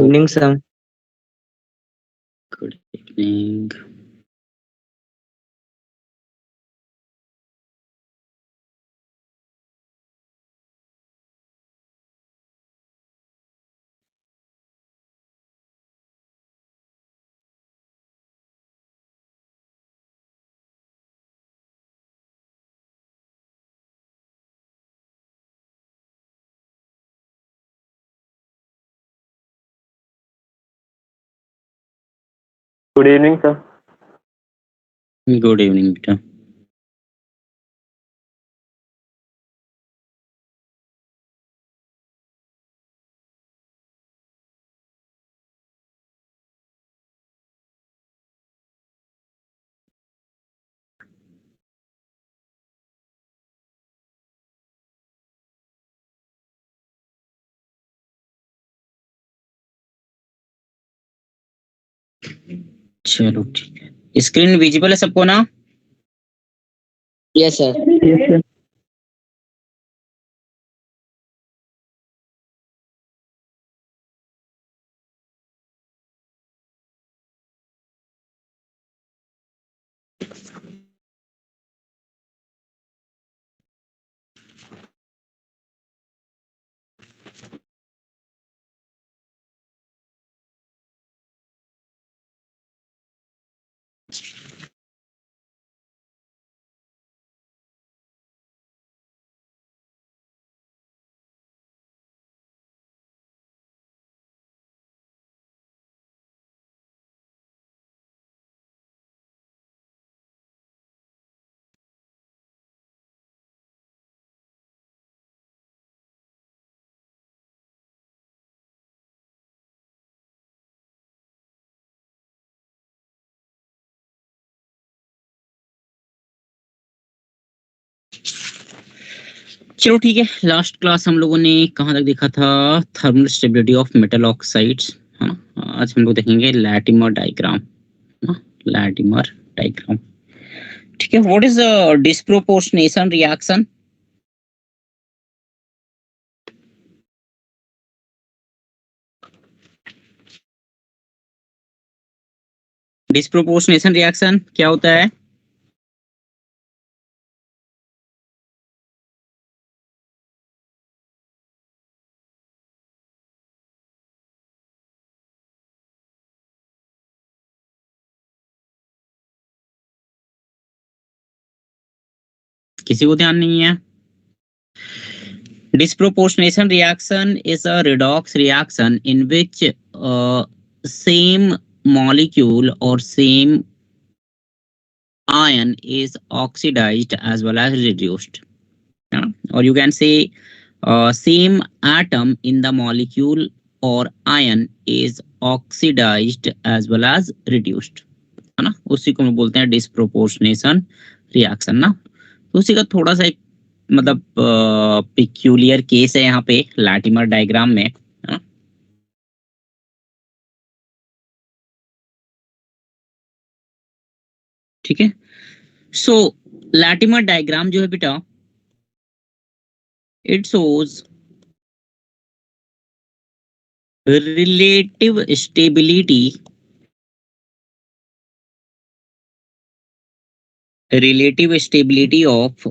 Evening, sir. Good evening. Good evening, sir. Good evening, बेटा. चलो ठीक है. स्क्रीन विजिबल है सबको ना? Yes, sir. Yes, sir. चलो ठीक है. लास्ट क्लास हम लोगों ने कहाँ तक देखा था? Thermal stability of metal oxides. हाँ, आज हम लोग देखेंगे लैटिमर डायग्राम. Latimer diagram. ठीक है. What is disproportionation reaction? Disproportionation reaction क्या होता है? किसी को ध्यान नहीं है? Disproportionation reaction is a redox reaction in which same molecule or same ion is oxidized as well as reduced. Or you can say same atom in the molecule or ion is oxidized as well as reduced. है ना? उसी को हम बोलते हैं disproportionation reaction ना. तो उसी का थोड़ा सा एक मतलब पिक्यूलियर केस है यहाँ पे लैटिमर डायग्राम में. ठीक है. सो लैटिमर डायग्राम जो है बेटा, it shows relative stability of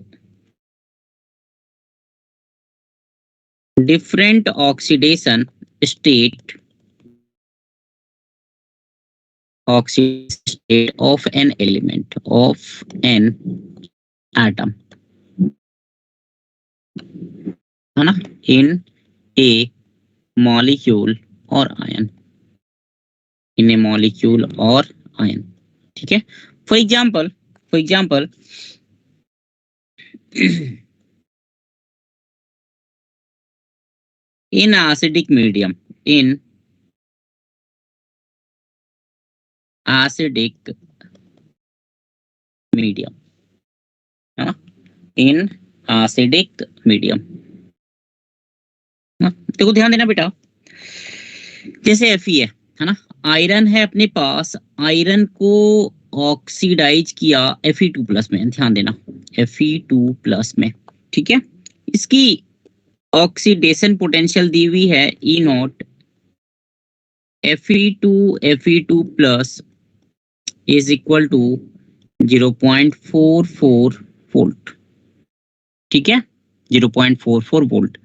different oxidation state of an element of an atom, है ना, in a molecule or ion, in a molecule or ion. ठीक है. For example in acidic medium, in acidic medium, in acidic medium. देखो ध्यान देना बेटा, जैसे Fe है ना, आयरन है अपने पास, आयरन को ऑक्सीडाइज किया Fe2+ में. ध्यान देना, Fe2+ में. ठीक है. इसकी ऑक्सीडेशन पोटेंशियल दी हुई है E0 Fe2 plus is equal to 0.44 volt, ठीक है, 0.44 वोल्ट।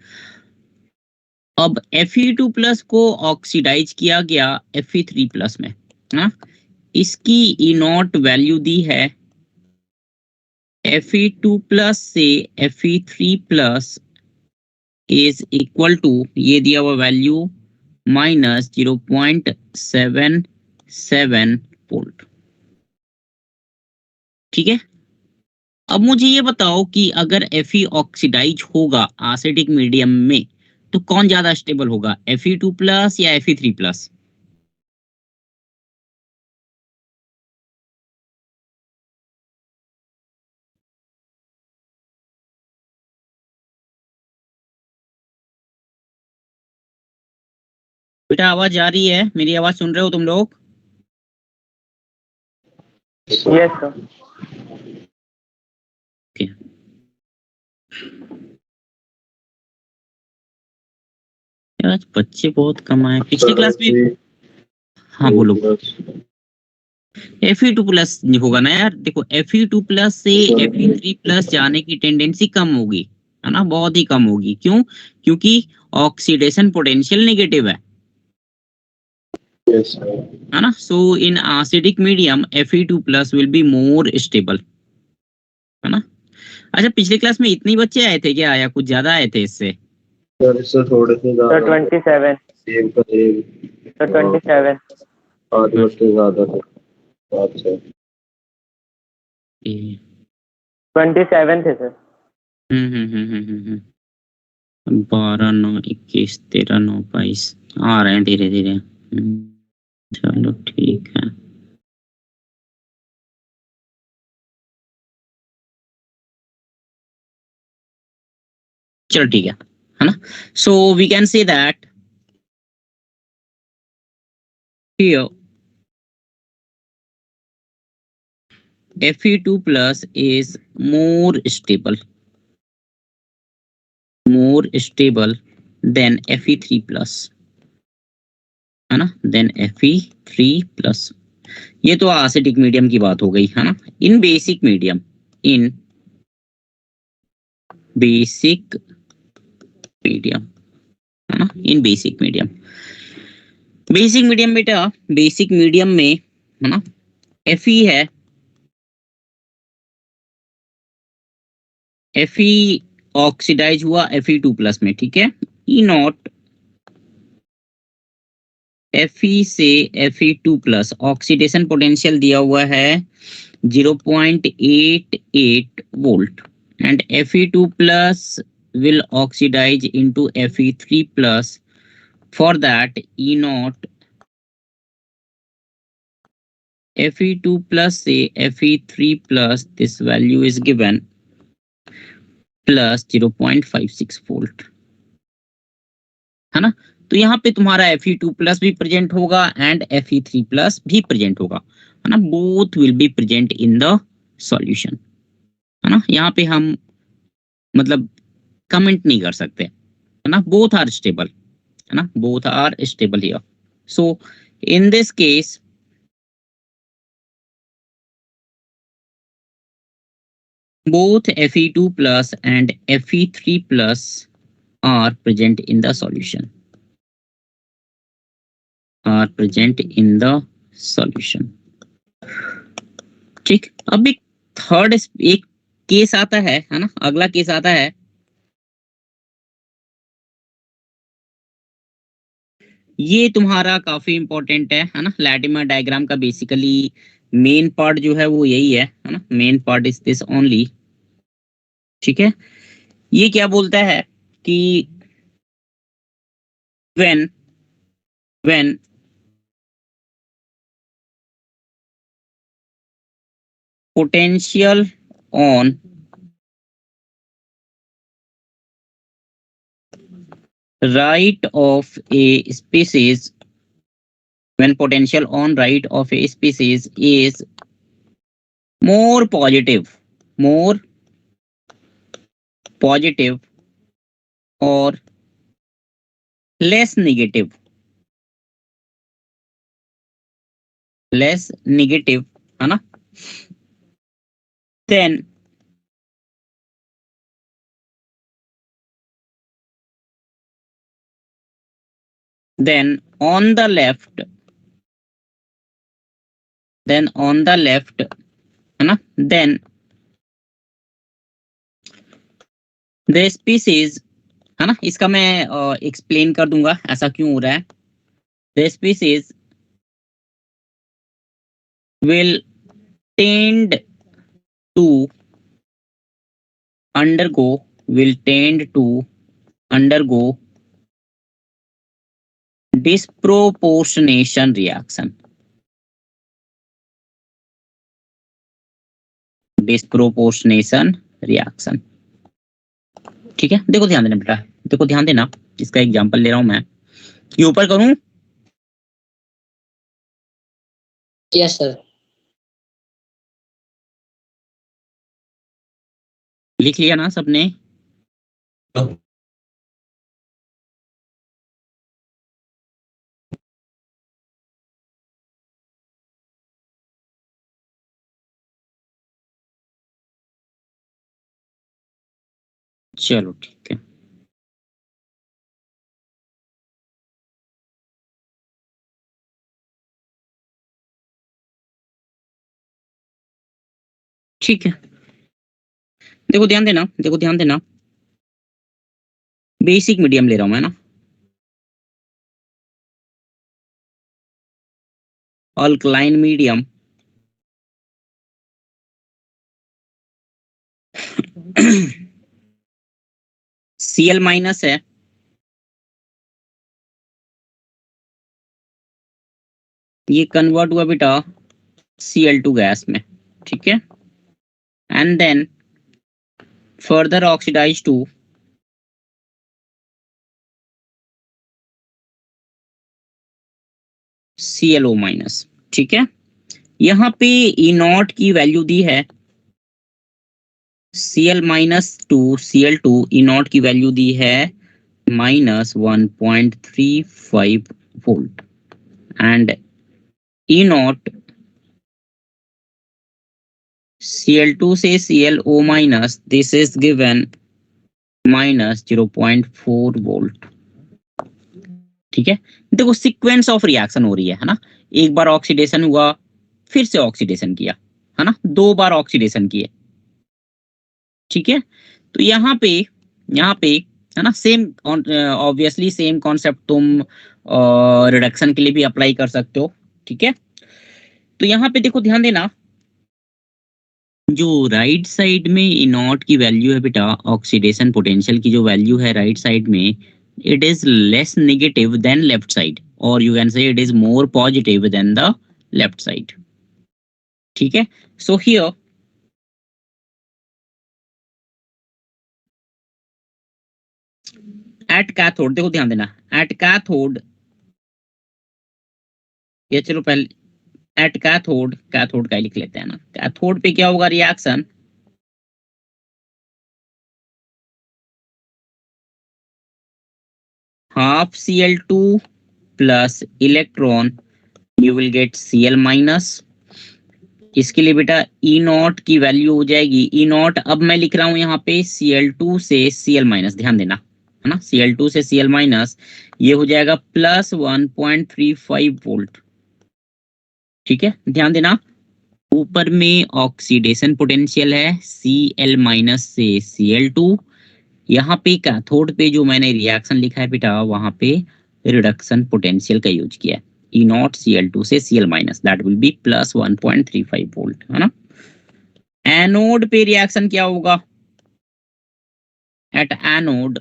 अब Fe2 प्लस को ऑक्सीडाइज किया गया Fe3 प्लस में, हाँ, इसकी ई नॉट वैल्यू दी है Fe2 प्लस से Fe3 plus is equal to, ये दिया हुआ वैल्यू माइनस 0.77 वोल्ट, ठीक है। अब मुझे ये बताओ कि अगर Fe ऑक्सीडाइज होगा एसिडिक मीडियम में तो कौन ज्यादा स्टेबल होगा, Fe2 प्लस या Fe3 प्लस? बेटा आवाज आ रही है, मेरी आवाज सुन रहे हो तुम लोग? Yes, sir. Okay. यार आज बच्चे बहुत कम आए, पिछली क्लास में। हाँ बोलो। Fe2 प्लस होगा ना यार, देखो Fe2 प्लस से Fe3 प्लस जाने की टेंडेंसी कम होगी, है ना, बहुत ही कम होगी। क्यों? क्योंकि ऑक्सीडेशन पोटेंशियल नेगेटिव है है ना। So in acidic medium Fe2 plus will be more stable, है ना। अच्छा, पिछली क्लास में इतने बच्चे आए थे क्या, या कुछ ज्यादा आए थे इससे? सर इससे थोड़े से Sir, 27. सेम का सेम Sir, 27. 8 बच्चे ज्यादा थे, 7 से 27 थे, sir. 12, 9, 21, 13, 9, 22 आ रहे हैं धीरे धीरे। चलो ठीक है। चलो ठीक है ना। So we can say that here Fe2 plus is more stable than Fe3 plus, है ना, देन Fe3 प्लस। ये तो एसिडिक मीडियम की बात हो गई, है ना। इन बेसिक मीडियम, इन बेसिक मीडियम, है ना, इन बेसिक मीडियम। बेसिक मीडियम बेटा, बेसिक मीडियम में, है ना, Fe है, Fe ऑक्सीडाइज हुआ Fe2 प्लस में, ठीक है। ई नॉट Fe से Fe2 प्लस ऑक्सीडेशन पोटेंशियल दिया हुआ है 0.88 volt and Fe2 plus will oxidize into Fe3 plus. For that, E naught Fe2 plus से Fe3 plus, this value is given plus 0.56 volt, है ना। तो यहाँ पे तुम्हारा Fe2 प्लस भी प्रेजेंट होगा एंड Fe3 प्लस भी प्रेजेंट होगा, है ना। Both will be present in the solution, है ना। यहाँ पे हम मतलब कमेंट नहीं कर सकते, है ना। बोथ आर स्टेबल, है ना, both are stable here. So in this case, both Fe2 plus and Fe3 plus are present in the solution, ठीक। अब एक थर्ड एक केस आता है ना, अगला केस आता है। ये तुम्हारा काफी इंपॉर्टेंट है ना। लैटिमर डायग्राम का बेसिकली मेन पार्ट जो है वो यही है ना। Main part is this only, ठीक है। ये क्या बोलता है कि when potential on right of a species, when potential on right of a species is more positive or less negative, less negative, है ना। then on the left है ना, then the species, है ना, इसका मैं एक्सप्लेन कर दूंगा ऐसा क्यों हो रहा है। the species will tend to undergo disproportionation reaction, ठीक है। देखो ध्यान देना बेटा, देखो ध्यान देना, इसका एग्जांपल ले रहा हूं मैं। ये ऊपर करूं? Yes sir. लिख लिया ना सबने? चलो ठीक है। ठीक है, देखो ध्यान देना, देखो ध्यान देना, बेसिक मीडियम ले रहा हूं मैं ना, अल्कलाइन मीडियम Cl माइनस है, ये कन्वर्ट हुआ बेटा Cl2 गैस में, ठीक है। And then further oxidise to ClO minus, ठीक है। यहाँ पे E नॉट की वैल्यू दी है Cl minus to Cl2, E naught की वैल्यू दी है -1.35 volt and E naught Cl2 से ClO minus, this is given -0.4 volt, ठीक है। देखो सीक्वेंस ऑफ रिएक्शन हो रही है ना, एक बार ऑक्सीडेशन हुआ, फिर से ऑक्सीडेशन किया, है ना, 2 बार ऑक्सीडेशन किए, ठीक है। तो यहाँ पे है ना, सेम ऑब्वियसली सेम कॉन्सेप्ट तुम रिडक्शन के लिए भी अप्लाई कर सकते हो, ठीक है। तो यहाँ पे देखो ध्यान देना, जो राइट साइड में ई नॉट की वैल्यू है बेटा, ऑक्सीडेशन पोटेंशियल की जो वैल्यू है राइट साइड में, it is less negative than left side, और you can say it is more positive than the left side, ठीक है। सो हियर एट कैथोड, देखो ध्यान देना, एट कैथोड, ये चलो पहले एट कैथोड, कैथोड का ही लिख लेते हैं ना, कैथोड पे क्या होगा reaction, half Cl2 plus electron you will get Cl minus। इसके लिए बेटा E नॉट की वैल्यू हो जाएगी, E नॉट अब मैं लिख रहा हूं यहाँ पे Cl2 से Cl माइनस, ध्यान देना है ना, Cl2 से Cl माइनस, ये हो जाएगा +1.35 वोल्ट, ठीक है। ध्यान देना, ऊपर में ऑक्सीडेशन पोटेंशियल है Cl माइनस से Cl2, यहाँ पे कैथोड पे जो मैंने रिएक्शन लिखा है बेटा, वहां पे रिडक्शन पोटेंशियल का यूज किया है, E नॉट Cl2 से Cl minus, that will B +1.35 volt, है ना। एनोड पे रिएक्शन क्या होगा, at anode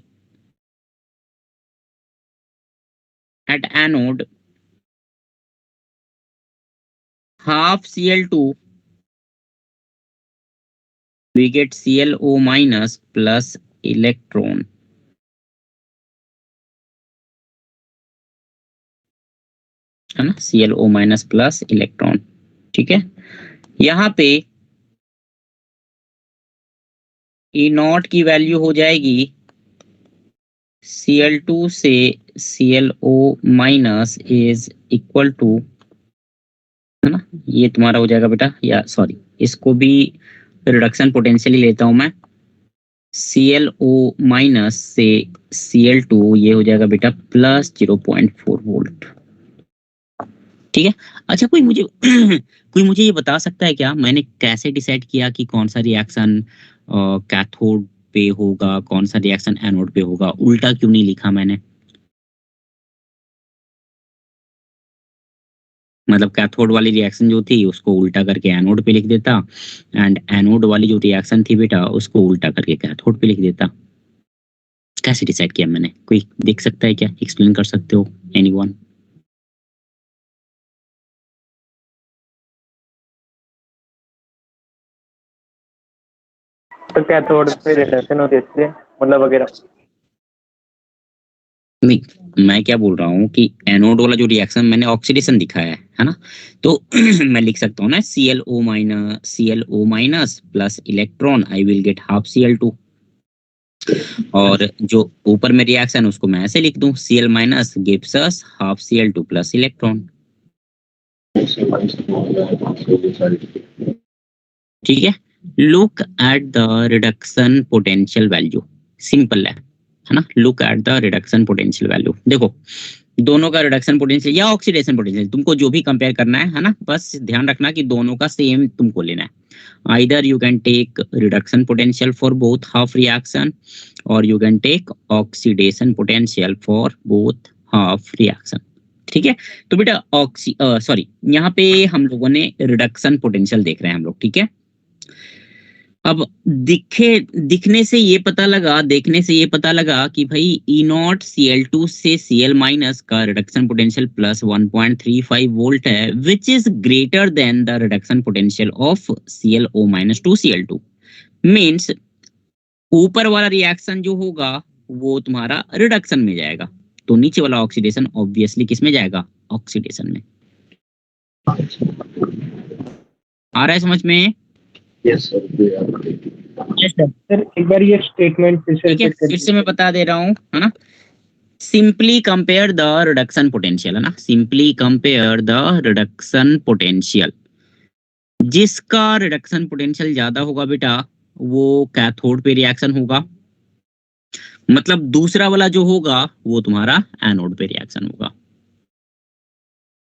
half Cl2 we get ClO minus plus electron, है ना, ClO माइनस प्लस इलेक्ट्रॉन, ठीक है। यहाँ पे E नॉट की वैल्यू हो जाएगी Cl2 से ClO minus is equal to है ना। ये तुम्हारा हो जाएगा बेटा, या सॉरी इसको भी रिडक्शन पोटेंशियल ही लेता हूं मैं। ClO माइनस से Cl2 ये हो जाएगा बेटा प्लस 0.4 वोल्ट। ठीक है। अच्छा कोई मुझे कोई मुझे ये बता सकता है क्या मैंने कैसे डिसाइड किया कि कौन सा रिएक्शन कैथोड पे होगा, कौन सा रिएक्शन एनोड पे होगा? उल्टा क्यों नहीं लिखा मैंने? मतलब कैथोड वाली रिएक्शन जो थी उसको उल्टा करके एनोड पे लिख देता, एंड एनोड वाली जो रिएक्शन थी बेटा उसको उल्टा करके कैथोड पे लिख देता। कैसे डिसाइड किया मैंने? कोई देख सकता है क्या? एक्सप्लेन कर सकते हो एनीवन? तो कैथोड पे रिडक्शन होती है इसलिए, मतलब वगैरह। नहीं, मैं क्या बोल रहा हूँ कि एनोड वाला जो रिएक्शन मैंने ऑक्सीडेशन दिखाया है ना, तो मैं लिख सकता हूँ ना ClO minus plus electron I will get half Cl2। और जो ऊपर में रिएक्शन उसको मैं ऐसे लिख दूं, Cl minus gives us half Cl2 plus electron. ठीक है। Look at the reduction potential value. Simple है ना। Look at the reduction potential value. देखो दोनों का रिडक्शन पोटेंशियल या ऑक्सीडेशन पोटेंशियल तुमको जो भी कंपेयर करना है ना, बस ध्यान रखना कि दोनों का सेम तुमको लेना है। Either you can take reduction potential for both half reaction, और you can take oxidation potential for both half reaction. ठीक है। तो बेटा यहाँ पे हम लोगों ने रिडक्शन पोटेंशियल देख रहे हैं हम लोग। ठीक है। अब दिखने से ये पता लगा, देखने से ये पता लगा कि भाई E0 Cl2 से Cl माइनस का रिडक्शन पोटेंशियल प्लस 1.35 वोल्ट है, which is greater than the reduction potential of ClO minus to Cl2। Means ऊपर वाला रिएक्शन जो होगा वो तुम्हारा रिडक्शन में जाएगा, तो नीचे वाला ऑक्सीडेशन ऑब्वियसली किस में जाएगा? ऑक्सीडेशन में। आ रहा है समझ में? Yes sir. यस सर, एक बार ये स्टेटमेंट फिर से ठीक है, रिपीट कर फिर से दीजिए। मैं बता दे रहा हूँ, है ना। Simply compare the reduction potential, है ना। Simply compare the reduction potential. जिसका रिडक्शन पोटेंशियल ज्यादा होगा बेटा वो कैथोड पे रिएक्शन होगा, मतलब दूसरा वाला जो होगा वो तुम्हारा एनोड पे रिएक्शन होगा।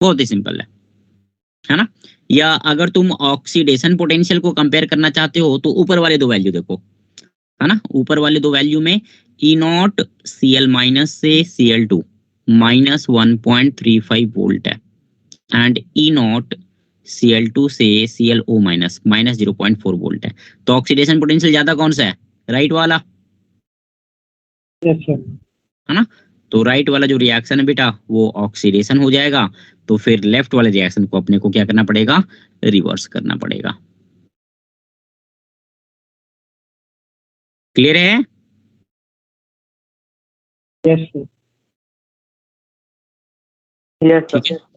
बहुत ही सिंपल है ना। या अगर तुम ऑक्सीडेशन पोटेंशियल को कंपेयर करना चाहते हो तो ऊपर वाले दो वैल्यू देखो, है ना। ऊपर वाले दो वैल्यू में E0 Cl माइनस से Cl2 माइनस 1.35 वोल्ट है, एंड E0 Cl2 से ClO माइनस माइनस 0.4 वोल्ट है। तो ऑक्सीडेशन पोटेंशियल ज्यादा कौन सा है? राइट वाला, यस सर। है ना। तो राइट वाला जो रिएक्शन है बेटा वो ऑक्सीडेशन हो जाएगा, तो फिर लेफ्ट वाले रिएक्शन को अपने को क्या करना पड़ेगा? रिवर्स करना पड़ेगा। क्लियर है? Yes sir. यस ठीक है। सर।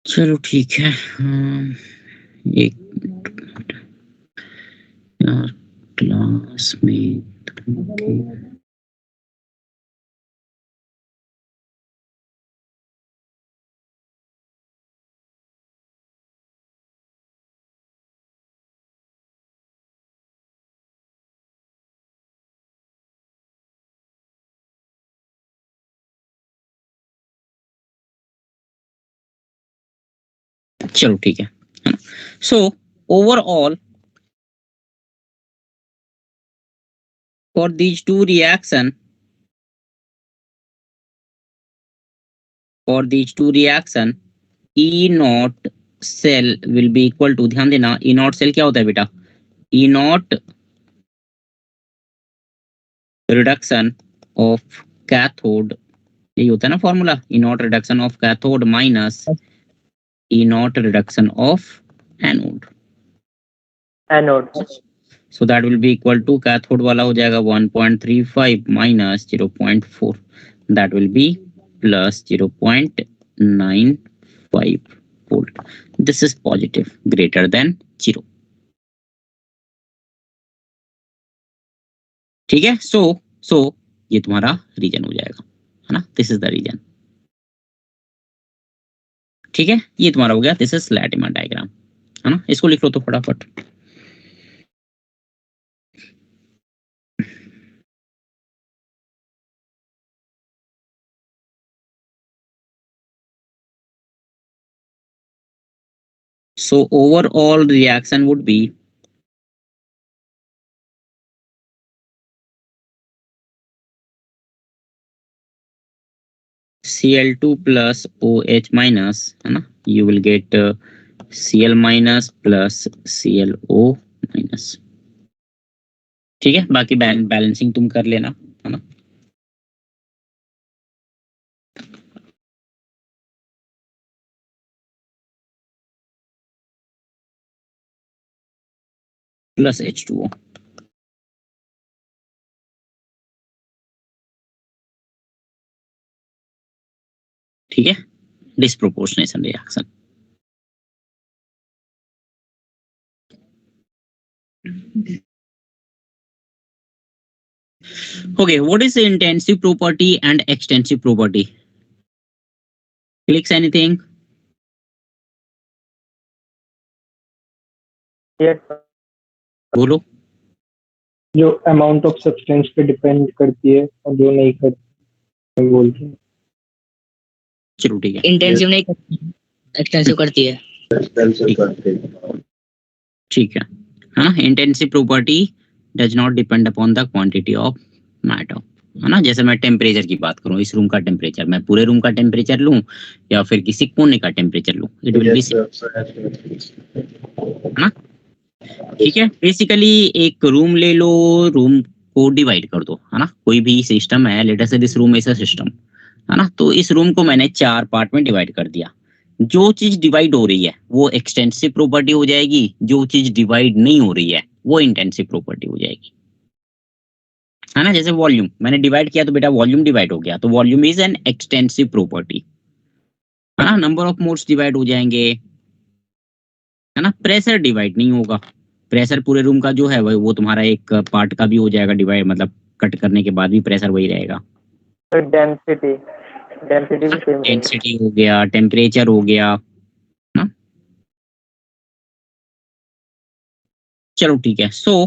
चलो ठीक है। एक क्लास में चलो ठीक है ना। So overall for these two reaction, E naught cell will be equal to, ध्यान देना E naught cell क्या होता है बेटा? E naught reduction of cathode, यही होता है ना formula, E naught reduction of cathode minus E naught reduction of anode। Anode. So that will be equal to cathode वाला हो जाएगा 1.35 minus 0.4। that will be plus 0.95 volt. This is positive, greater than 0. ठीक है. So ये तुम्हारा reason हो जाएगा, है ना. This is the reason. ठीक है, ये तुम्हारा हो गया. दिस इज लैटिमर डायग्राम, है ना. इसको लिख लो तो फटाफट. So overall reaction would be Cl2 plus OH minus, है ना. You will get Cl minus plus ClO minus. ठीक है, बाकी बैलेंसिंग तुम कर लेना, है ना. Plus H2O. ठीक है, disproportionation reaction. Okay, what is the intensive property and extensive property? Clicks anything? Yes, sir. बोलो. जो अमाउंट ऑफ सब्सटेंस पे डिपेंड करती है और जो नहीं करती बोलते हैं. चलो ठीक है. इंटेंसिव नहीं करती, एक्सटेंसिव करती है. एक्सपेंसिव करते हैं. ठीक है ना. Intensive property does not depend upon the quantity of matter, है ना. जैसे मैं टेम्परेचर की बात करूं, इस रूम का टेम्परेचर, मैं पूरे रूम का टेम्परेचर लूं या फिर किसी कोने का टेम्परेचर लूं, इट विल बी सेम, है ना. ठीक है. बेसिकली एक रूम ले लो, रूम को डिवाइड कर दो, है ना. कोई भी सिस्टम है, लेट अस से this room is a system, है ना. तो इस रूम को मैंने 4 पार्ट में डिवाइड कर दिया. जो चीज डिवाइड हो रही है वो एक्सटेंसिव प्रॉपर्टी हो जाएगी, जो चीज डिवाइड नहीं हो रही है वो इंटेंसिव प्रॉपर्टी हो जाएगी, है ना. जैसे वॉल्यूम मैंने डिवाइड किया तो बेटा वॉल्यूम डिवाइड हो गया, तो volume is an extensive property, है ना. नंबर ऑफ मोल्स डिवाइड हो जाएंगे, है ना. प्रेशर डिवाइड नहीं होगा. प्रेशर पूरे रूम का जो है वो तुम्हारा एक पार्ट का भी हो जाएगा डिवाइड, मतलब कट करने के बाद भी प्रेशर वही रहेगा. तो डेंसिटी भी सेम रहेगी. डेंसिटी हो गया, टेम्परेचर हो गया, ना. चलो ठीक है. So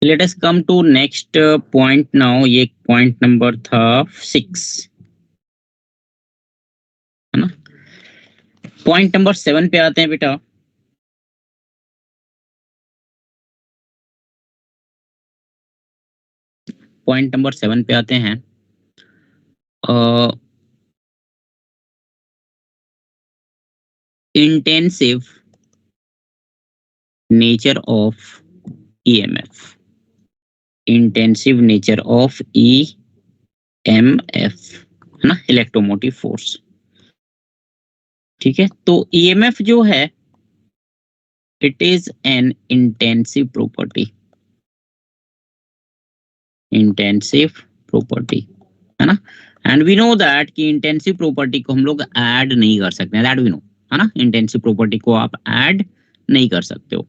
let us come to next point now. ये पॉइंट नंबर था 6, है ना. पॉइंट नंबर 7 पे आते हैं बेटा. पॉइंट नंबर 7 पे आते हैं. Intensive nature of EMF. Intensive nature of EMF, है ना, इलेक्ट्रोमोटिव फोर्स. ठीक है. तो EMF जो है it is an intensive property, intensive property, है ना. एंड वी नो दैट कि इंटेंसिव प्रॉपर्टी को हम लोग ऐड नहीं कर सकते, दैट वी नो, है ना. इंटेंसिव प्रॉपर्टी को आप ऐड नहीं कर सकते हो,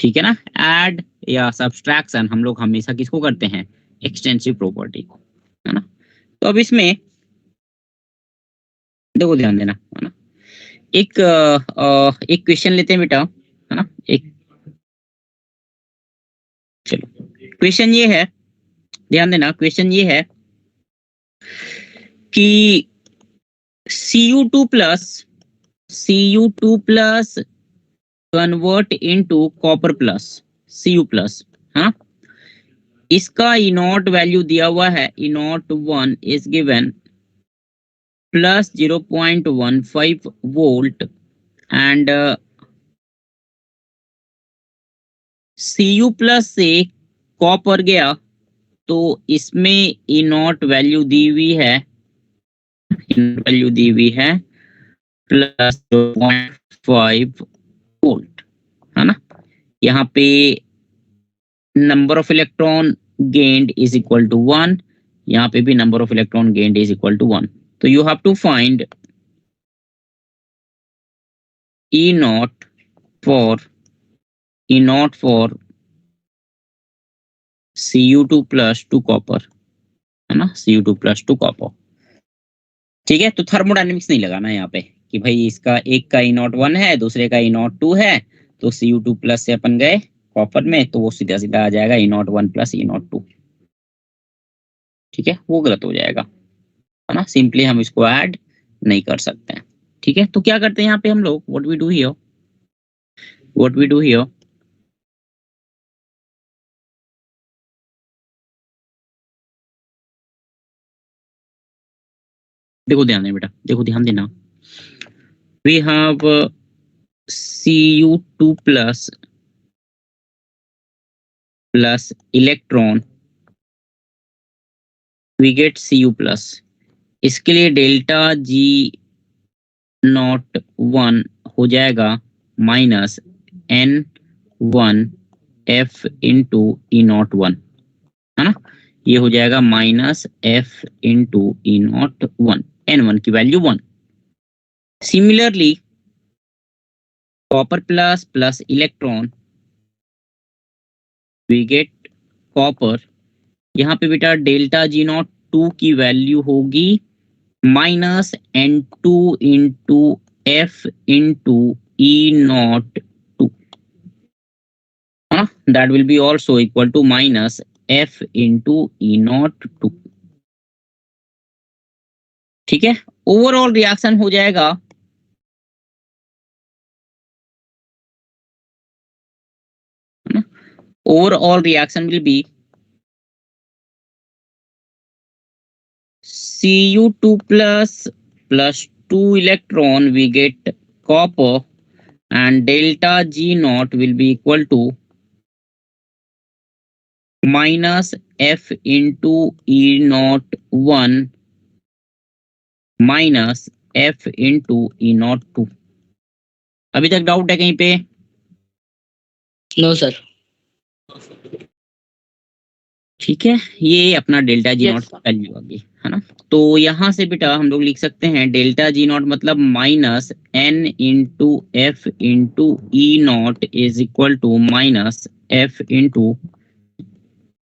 ठीक है ना. ऐड या सब्सट्रैक्शन हम लोग हमेशा किसको करते हैं, एक्सटेंसिव प्रॉपर्टी को, है ना. तो अब इसमें देखो ध्यान देना, है ना. एक क्वेश्चन लेते हैं बेटा, है ना. एक चलो क्वेश्चन ये है, ध्यान देना. क्वेश्चन ये है कि Cu2 plus convert into copper plus Cu plus, हाँ. इसका E0 वैल्यू दिया हुआ है, E0 1 is given plus 0.15 volt and Cu plus से कॉपर गया तो इसमें E0 वैल्यू दी हुई है, प्लस 0.5 वोल्ट, है ना. यहाँ पे number of electron gained is equal to 1, यहाँ पे भी number of electron gained is equal to 1. तो you have to find E naught for Cu2 plus 2 copper, है ना, Cu2 plus 2 कॉपर. ठीक है, तो थर्मोडायनेमिक्स नहीं लगाना है यहाँ पे कि भाई इसका एक का E naught 1 है, दूसरे का E naught 2 है, तो Cu2 प्लस से अपन गए कॉपर में, तो वो सीधा सीधा आ जाएगा E naught 1 plus E naught 2. ठीक है, वो गलत हो जाएगा, है ना. सिंपली हम इसको ऐड नहीं कर सकते हैं. ठीक है, तो क्या करते हैं यहाँ पे हम लोग, व्हाट वी डू हियर, देखो ध्यान देना बेटा, देखो ध्यान देना. We have Cu2 plus electron, we get Cu plus. इसके लिए डेल्टा G नॉट 1 हो जाएगा minus N1 F into E naught 1, है ना. ये हो जाएगा minus F into E naught 1, N1 की value 1. Similarly copper plus electron, we get copper. यहाँ पे बेटा डेल्टा G नॉट 2 की वैल्यू होगी minus N2 into F into E naught 2, है ना. That will be also equal to minus F into E naught 2. ठीक है, ओवरऑल रिएक्शन हो जाएगा overall reaction will be Cu2 plus 2 electron we get copper, and delta G naught will be equal to minus F into E naught 1 minus F into E naught 2. अभी तक doubt है कहीं पे? No sir. ठीक है, ये अपना delta G Yes, not sir. Value आ गई, है ना. तो यहाँ से बेटा हम लोग लिख सकते हैं डेल्टा जी नॉट मतलब minus N into F into E naught is equal to minus F into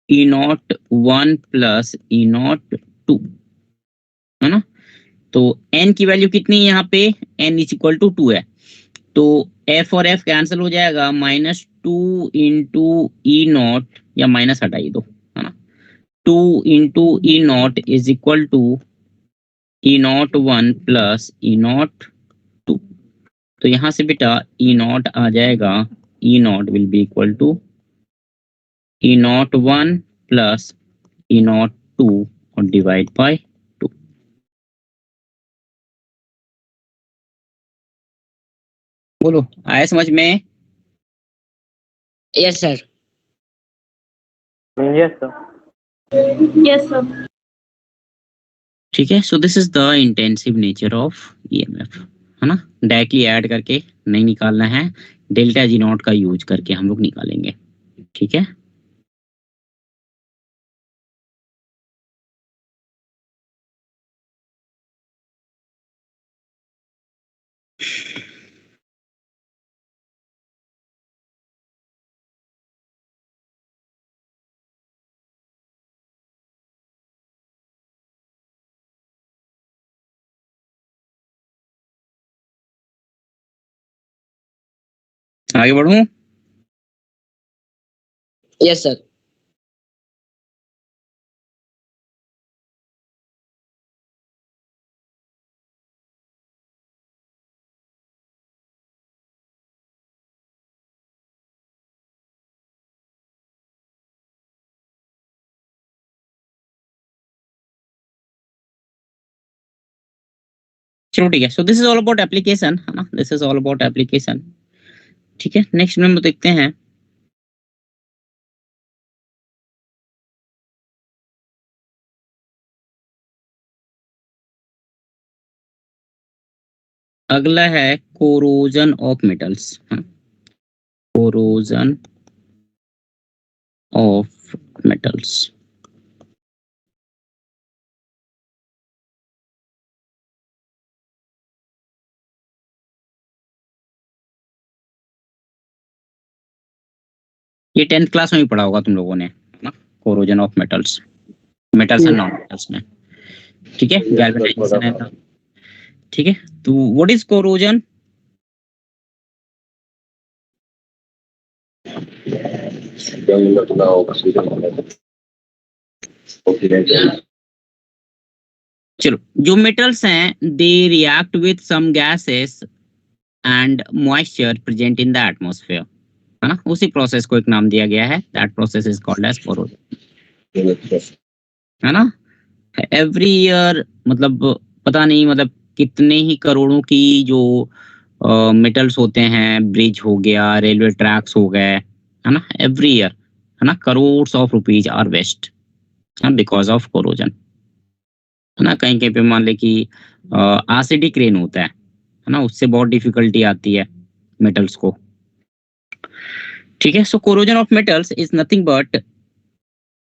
E naught 1 plus E naught 2, है ना. तो N की वैल्यू कितनी है यहाँ पे, N इज इक्वल टू 2 है, तो F और F कैंसिल हो जाएगा, माइनस 2 इंटू E नॉट, या माइनस हटाई दो, है ना. 2 into E naught is equal to E naught 1 plus E naught 2. तो यहाँ से बेटा E नॉट आ जाएगा, E naught will be equal to E naught 1 plus E naught 2 और डिवाइड बाय 2. बोलो, आया समझ में? Yes, sir. Yes, sir. Yes, sir. ठीक है, so this is the intensive nature of EMF, है ना. डायरेक्टली ऐड करके नहीं निकालना है, डेल्टा जी नॉट का यूज करके हम लोग निकालेंगे. ठीक है, आगे बढ़ूं. Yes, sir. चलो ठीक है, so this is all about application, है ना. This is all about application. ठीक है, नेक्स्ट में देखते हैं. अगला है corrosion of metals, corrosion of metals. ये 10th क्लास में भी पढ़ा होगा तुम लोगों ने, है ना, corrosion of metals, metals and non metals में, ठीक है, गैल्वेनाइजेशन है, ठीक है। तो व्हाट इज कोरोजन? जंग लगना, ऑक्सीजन ऑक्सीजन। चलो, जो मेटल्स हैं they react with some gases and moisture present in the atmosphere, है ना, उसी प्रोसेस को एक नाम दिया गया है, that process is called as corrosion, है ना। एवरी ईयर, मतलब पता नहीं, मतलब कितने ही करोड़ों की जो मेटल्स होते हैं, ब्रिज हो गया, रेलवे ट्रैक्स हो गए, है ना, एवरी ईयर, है ना, crore of rupees are waste because of corrosion, है ना। कहीं कहीं पे मान ले कि एसिडिक रेन होता है ना, उससे बहुत डिफिकल्टी आती है मेटल्स को, ठीक है। So corrosion of metals is nothing but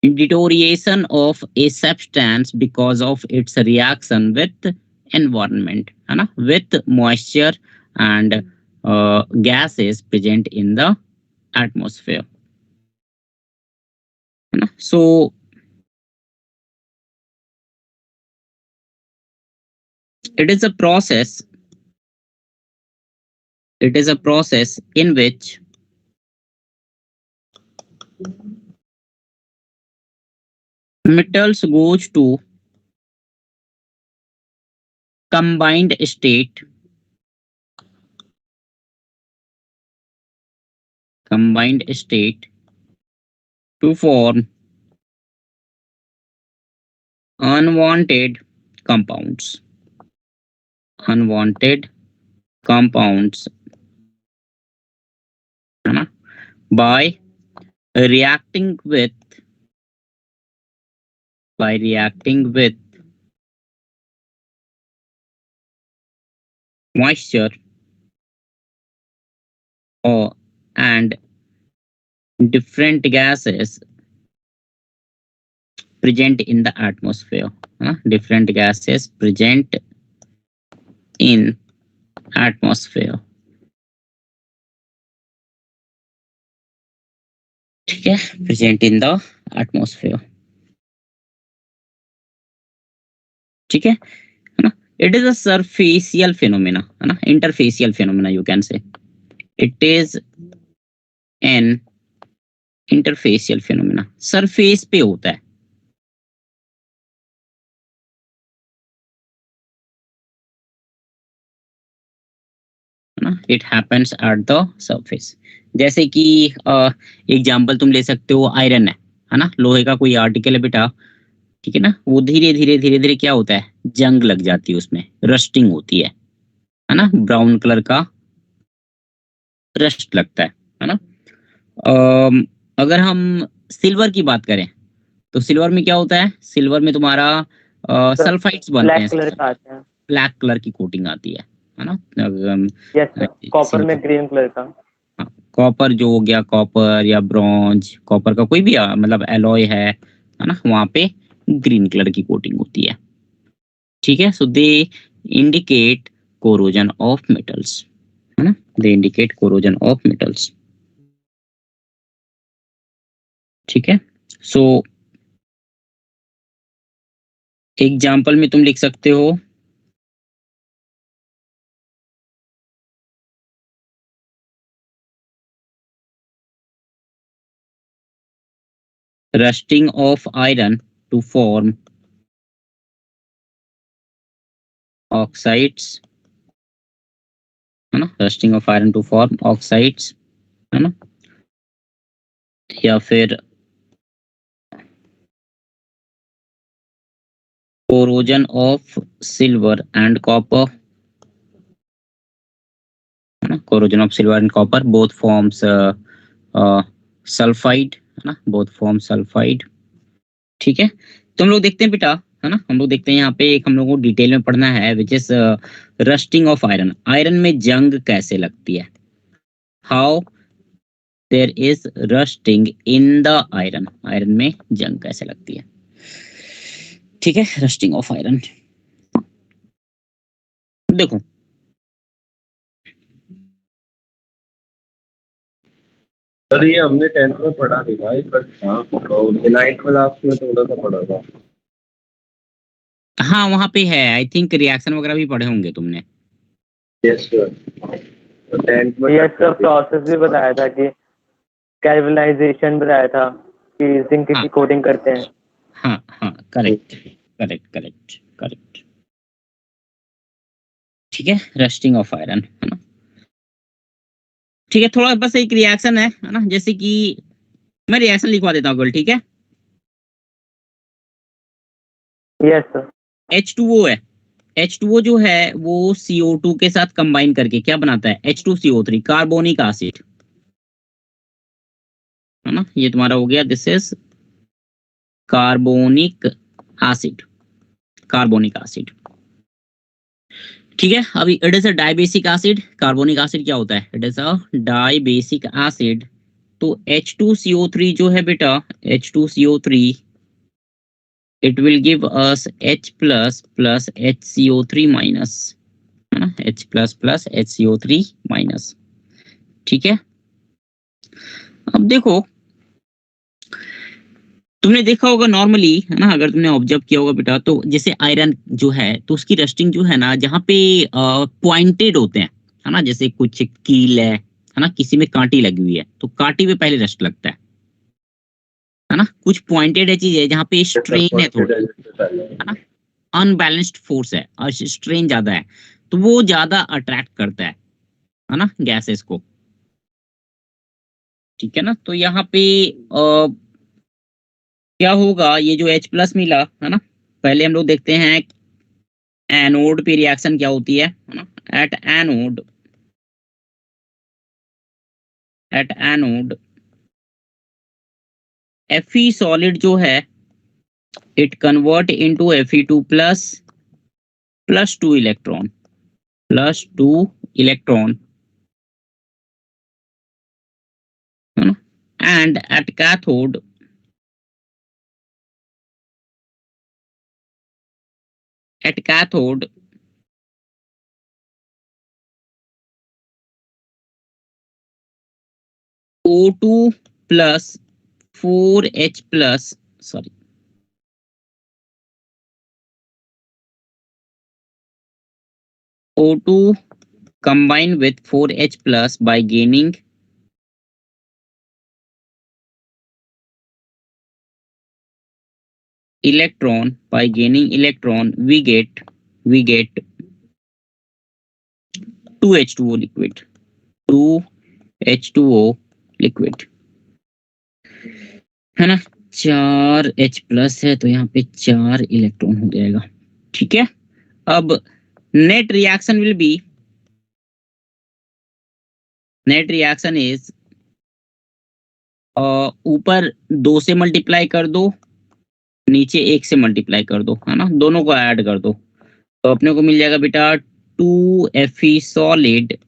deterioration of a substance because of its reaction with environment, है ना, with moisture and gases present in the atmosphere, है ना। So it is a process, in which metals goes to combined state, to form unwanted compounds, है ना, by reacting with moisture or and different gases present in the atmosphere, different gases present in atmosphere, ठीक है, present in the atmosphere, ठीक है ना। It is a surfacial phenomena, है ना, interfacial phenomena you can say, it is an interfacial phenomena, surface पे होता है ना, it happens at the surface. जैसे कि एग्जांपल तुम ले सकते हो, आयरन है ना, लोहे का कोई आर्टिकल है बेटा, ठीक है ना, वो धीरे धीरे क्या होता है, जंग लग जाती है, उसमें रस्टिंग होती है ना, ब्राउन कलर का रस्ट लगता है ना। अगर हम सिल्वर की बात करें तो सिल्वर में क्या होता है, सिल्वर में तुम्हारा सल्फाइड्स बनते ब्लैक कलर हैं, का आता है। ब्लैक कलर की कोटिंग आती है ना। यस सर, कॉपर में ग्रीन कलर का। कॉपर जो हो गया, कॉपर या ब्रॉन्ज, कॉपर का कोई भी मतलब एलॉय है ना, वहां पे ग्रीन कलर की कोटिंग होती है, ठीक है। So they indicate corrosion of metals, है ना, they indicate corrosion of metals, ठीक है। सो एग्जाम्पल में तुम लिख सकते हो, rusting of iron to form oxides, है ना, rusting of iron to form oxides, है ना, या फिर corrosion of silver and copper, है ना, corrosion of silver and copper both forms sulphide, है ना, बोथ फॉर्म सल्फाइड, ठीक है। तो हम लोग देखते हैं बेटा, है ना, हम लोग देखते हैं यहाँ पे एक हम लोगों को डिटेल में पढ़ना है, which is rusting of iron, iron में जंग कैसे लगती है, how there is rusting in the iron, iron में जंग कैसे लगती है, ठीक है, रस्टिंग ऑफ आयरन। देखो सर ये हमने 10th में पढ़ा नहीं भाई, बट हाँ 9th क्लास में थोड़ा सा पढ़ा था। हाँ वहां पे है, आई थिंक रिएक्शन वगैरह भी पढ़े होंगे तुमने। यस सर, 10th में ये इसका प्रोसेस भी बताया था कि कैल्विनाइजेशन बताया था कि जिंक हाँ की कोटिंग करते हैं। हाँ हाँ, करेक्ट करेक्ट करेक्ट करेक्ट। ठीक है, रस्टिंग ऑफ आयरन, है ना। ठीक है, थोड़ा बस एक रिएक्शन है ना, जैसे कि मैं रिएक्शन लिखवा देता हूँ केवल, ठीक है। Yes sir. H2O है, H2O जो है वो CO2 के साथ कंबाइन करके क्या बनाता है, H2CO3, कार्बोनिक एसिड, है ना। ये तुम्हारा हो गया, this is carbonic acid, carbonic acid. ठीक है, अभी it is a dibasic acid. Carbonic acid क्या होता है, it is a dibasic acid. तो H2CO3 जो है बेटा, H2CO3, it will give us H plus plus HCO3 minus, है ना, H plus plus HCO3 minus। ठीक है, अब देखो, तुमने देखा होगा नॉर्मली, है ना, अगर तुमने ऑब्जर्व किया होगा बेटा, तो जैसे आयरन जो है तो उसकी रस्टिंग जो है ना, जहाँ पे पॉइंटेड होते हैं, है ना, जैसे कुछ कील है ना, किसी में कांटी लगी हुई है तो कांटी पे पहले रस्ट लगता है ना। कुछ पॉइंटेड है चीज है जहाँ पे स्ट्रेन है थोड़ा, है ना, अनबैलेंस्ड फोर्स है और स्ट्रेन ज्यादा है, तो वो ज्यादा अट्रैक्ट करता है ना, गैसेस को। ठीक है ना, तो यहाँ पे क्या होगा, ये जो H प्लस मिला है ना, पहले हम लोग देखते हैं एनोड पे रिएक्शन क्या होती है ना। At anode, at anode Fe solid जो है, it convert into Fe2 plus plus 2 electron, plus 2 electron, है ना। And at cathode, at cathode O2 plus 4H plus, sorry, O2 combine with 4H plus by gaining electron, we get 2H2O liquid, 2H2O liquid, है ना। 4H plus है तो यहाँ पे 4 electron हो जाएगा। ठीक है, अब net reaction will be, net reaction is, ऊपर 2 से मल्टीप्लाई कर दो, नीचे 1 से मल्टीप्लाई कर दो, है ना, दोनों को ऐड कर दो, तो अपने को मिल जाएगा बेटा 2Fe solid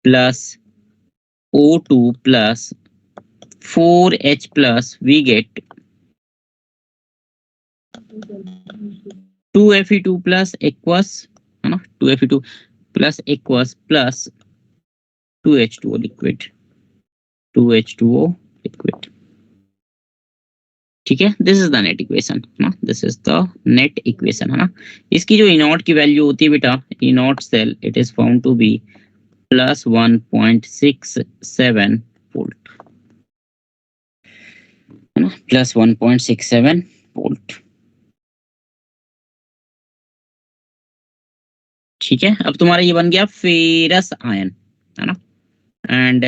plus O2 plus 4H plus, we get 2Fe2 plus aqueous, है ना, 2Fe2 plus aqueous plus 2H2O liquid, 2H2O liquid। ठीक है, this is the net equation, है ना, this is the net equation, है ना। इसकी जो E0 की वैल्यू होती है बेटा, E0 cell, it is found to be plus 1.67 volt, है ना, प्लस 1.67 वोल्ट। ठीक है, अब तुम्हारा ये बन गया फेरस आयन, है ना। And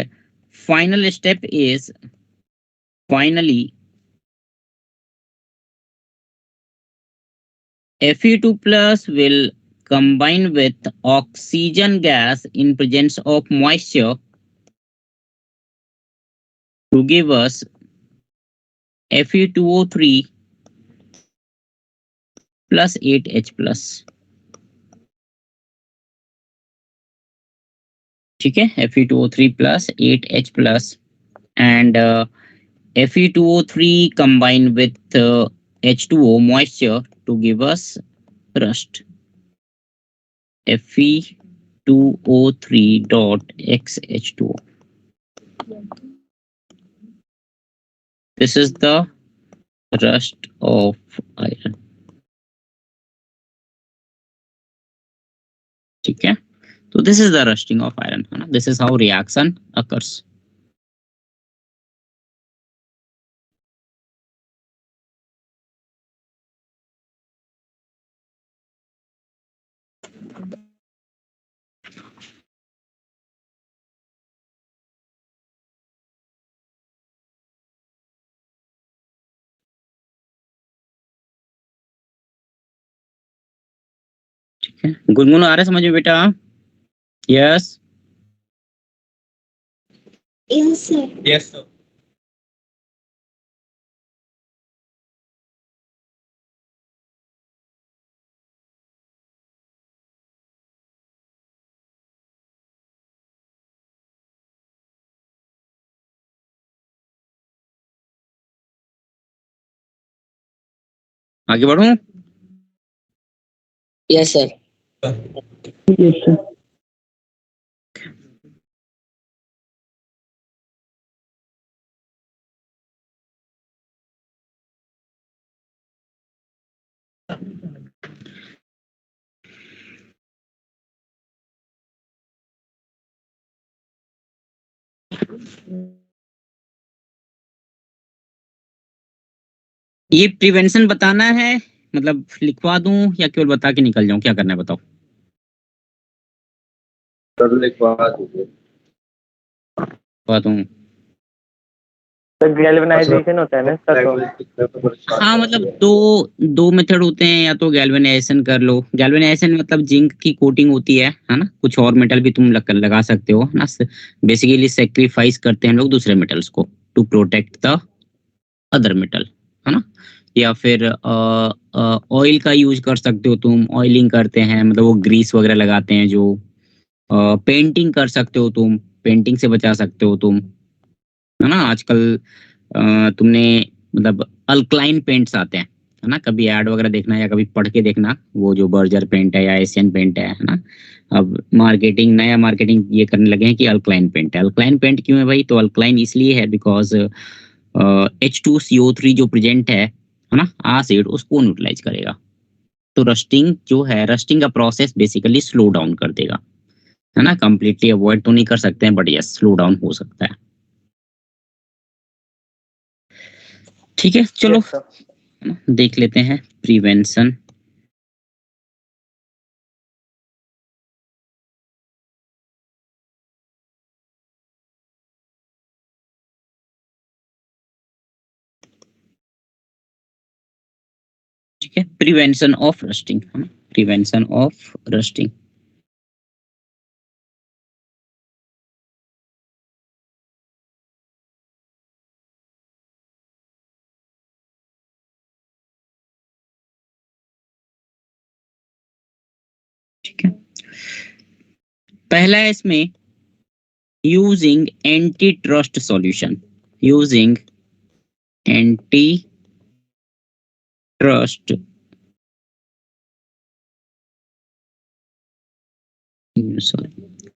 final step is, finally Fe2 plus will combine with oxygen gas in presence of moisture to give us Fe2O3 plus 8H plus। ठीक है, Fe2O3 plus 8H plus, and Fe2O3 combined with H2O moisture to give us rust, Fe2O3 dot XH2O। This is the rust of iron. ठीक है, तो this is the rusting of iron, है ना? This is how reaction occurs. ठीक है, गुनगुन आ रहा है समझ में बेटा? Yes Yes, sir. Yes, sir. आगे बढ़ूं? Yes, sir. Yes, sir. ये प्रिवेंशन बताना है, मतलब लिखवा दूं या केवल बता के निकल जाऊं? क्या करना है बताओ? सर लिखवा दीजिए। लिखवा दूं? तो गैल्वेनाइजेशन होता है ना इसका तो। हाँ, मतलब दो मेथड होते हैं, या तो गैल्वेनाइजेशन कर लो। गैल्वेनाइजेशन मतलब जिंक की कोटिंग होती है ना? कुछ और मेटल भी तुम लगा सकते हो ना। बेसिकली सेक्रीफाइस करते हैं लोग दूसरे मेटल्स को to protect the other metal, है ना? या फिर ऑयल का यूज कर सकते हो तुम, ऑयलिंग करते हैं, मतलब वो ग्रीस वगैरह लगाते हैं जो। पेंटिंग कर सकते हो तुम, पेंटिंग से बचा सकते हो तुम, है ना? आजकल तुमने मतलब अल्कलाइन पेंट्स आते हैं, है ना? कभी ऐड वगैरह देखना या कभी पढ़ के देखना, वो जो बर्जर पेंट है या एशियन पेंट है ना? अब नया मार्केटिंग ये करने लगे हैं कि अल्कलाइन पेंट है। अल्कलाइन पेंट क्यों है भाई? तो अल्कलाइन इसलिए है बिकॉज H2CO3 जो प्रेजेंट है ना, एसिड, उसको न्यूट्रलाइज करेगा। तो रस्टिंग जो है, रस्टिंग का प्रोसेस बेसिकली स्लो डाउन कर देगा, है ना? कंप्लीटली अवॉइड तो नहीं कर सकते हैं, बट यस स्लो डाउन हो सकता है। ठीक है, चलो Yes, sir. है ना, देख लेते हैं प्रिवेंशन। ठीक है, प्रिवेंशन ऑफ रस्टिंग, है ना? Prevention of rusting. ठीक है, पहला है इसमें using anti trust solution. Using anti trust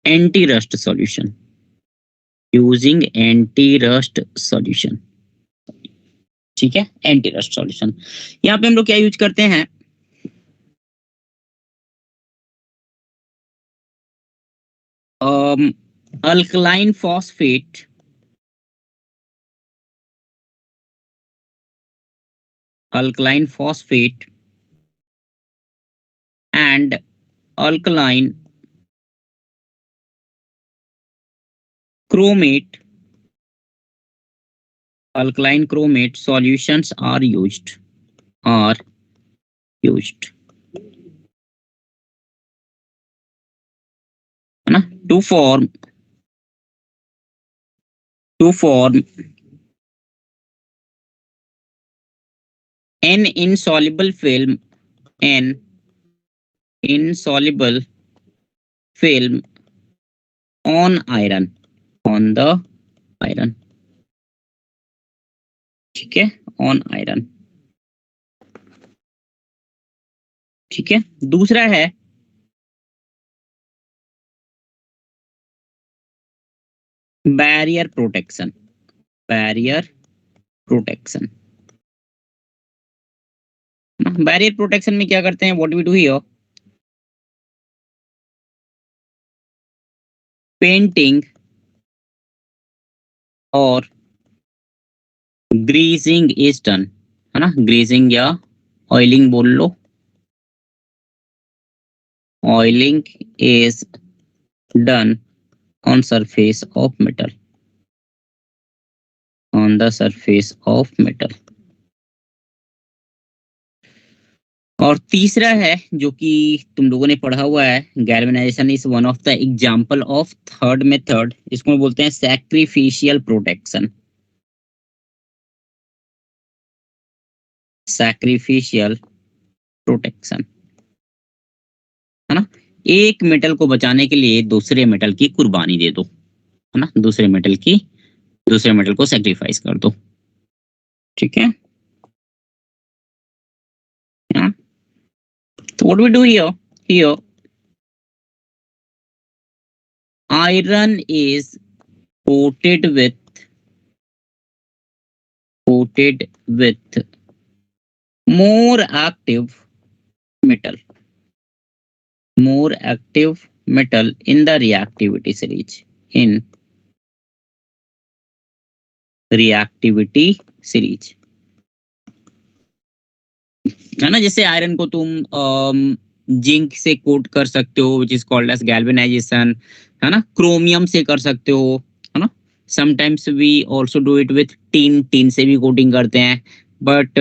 anti rust solution. Using anti rust solution. ठीक है, एंटी रस्ट सॉल्यूशन। यहाँ पे हम लोग क्या यूज करते हैं? Alkaline phosphate, alkaline phosphate and alkaline chromate. Alkaline chromate solutions are used, are used, है ना? to form an insoluble film, an insoluble film on iron, on the iron। ठीक है, on iron। ठीक है, दूसरा है barrier protection, barrier protection. Barrier protection में क्या करते हैं, what we do here, painting और ग्रीसिंग इज डन, है ना, ग्रीसिंग या ऑयलिंग बोल लो, oiling is done on surface of metal, on the surface of metal। और तीसरा है जो कि तुम लोगों ने पढ़ा हुआ है, galvanisation is one of the example of third method, इसको बोलते हैं सैक्रिफिशियल प्रोटेक्शन, सैक्रिफिशियल प्रोटेक्शन, है ना, एक मेटल को बचाने के लिए दूसरे मेटल की कुर्बानी दे दो, है ना, दूसरे मेटल को सैक्रिफाइस कर दो, ठीक है। Yeah. So what we do here iron is coated with more active metal in the reactivity series, है ना। जैसे आयरन को तुम जिंक से कोट कर सकते हो, which is called as galvanisation, है ना, क्रोमियम से कर सकते हो, है ना, sometimes we also do it with tin से भी कोटिंग करते हैं, बट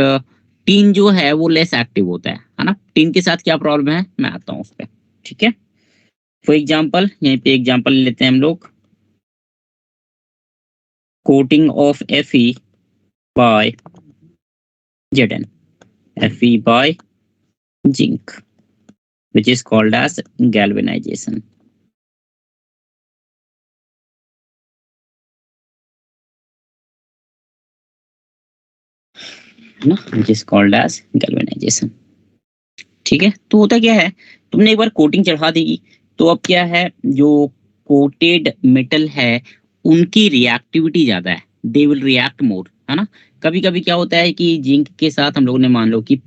टीन जो है वो लेस एक्टिव होता है ना। टीन के साथ क्या प्रॉब्लम है, मैं आता हूँ उस पर, ठीक है। फॉर एग्जाम्पल, यहीं पे एग्जाम्पल लेते हैं हम लोग, coating of Fe by Zn, Fe by zinc, which is called as galvanization, है ना, which is called as galvanization, ठीक है। तो होता क्या है, तुमने एक बार कोटिंग चढ़ा देगी तो अब क्या है, जो कोटेड मेटल है उनकी रिएक्टिविटी ज्यादा है, दे विल रिएक्ट मोर, है ना। कभी कभी क्या होता है कि जिंक के साथ हम लोगों ने मान लो कि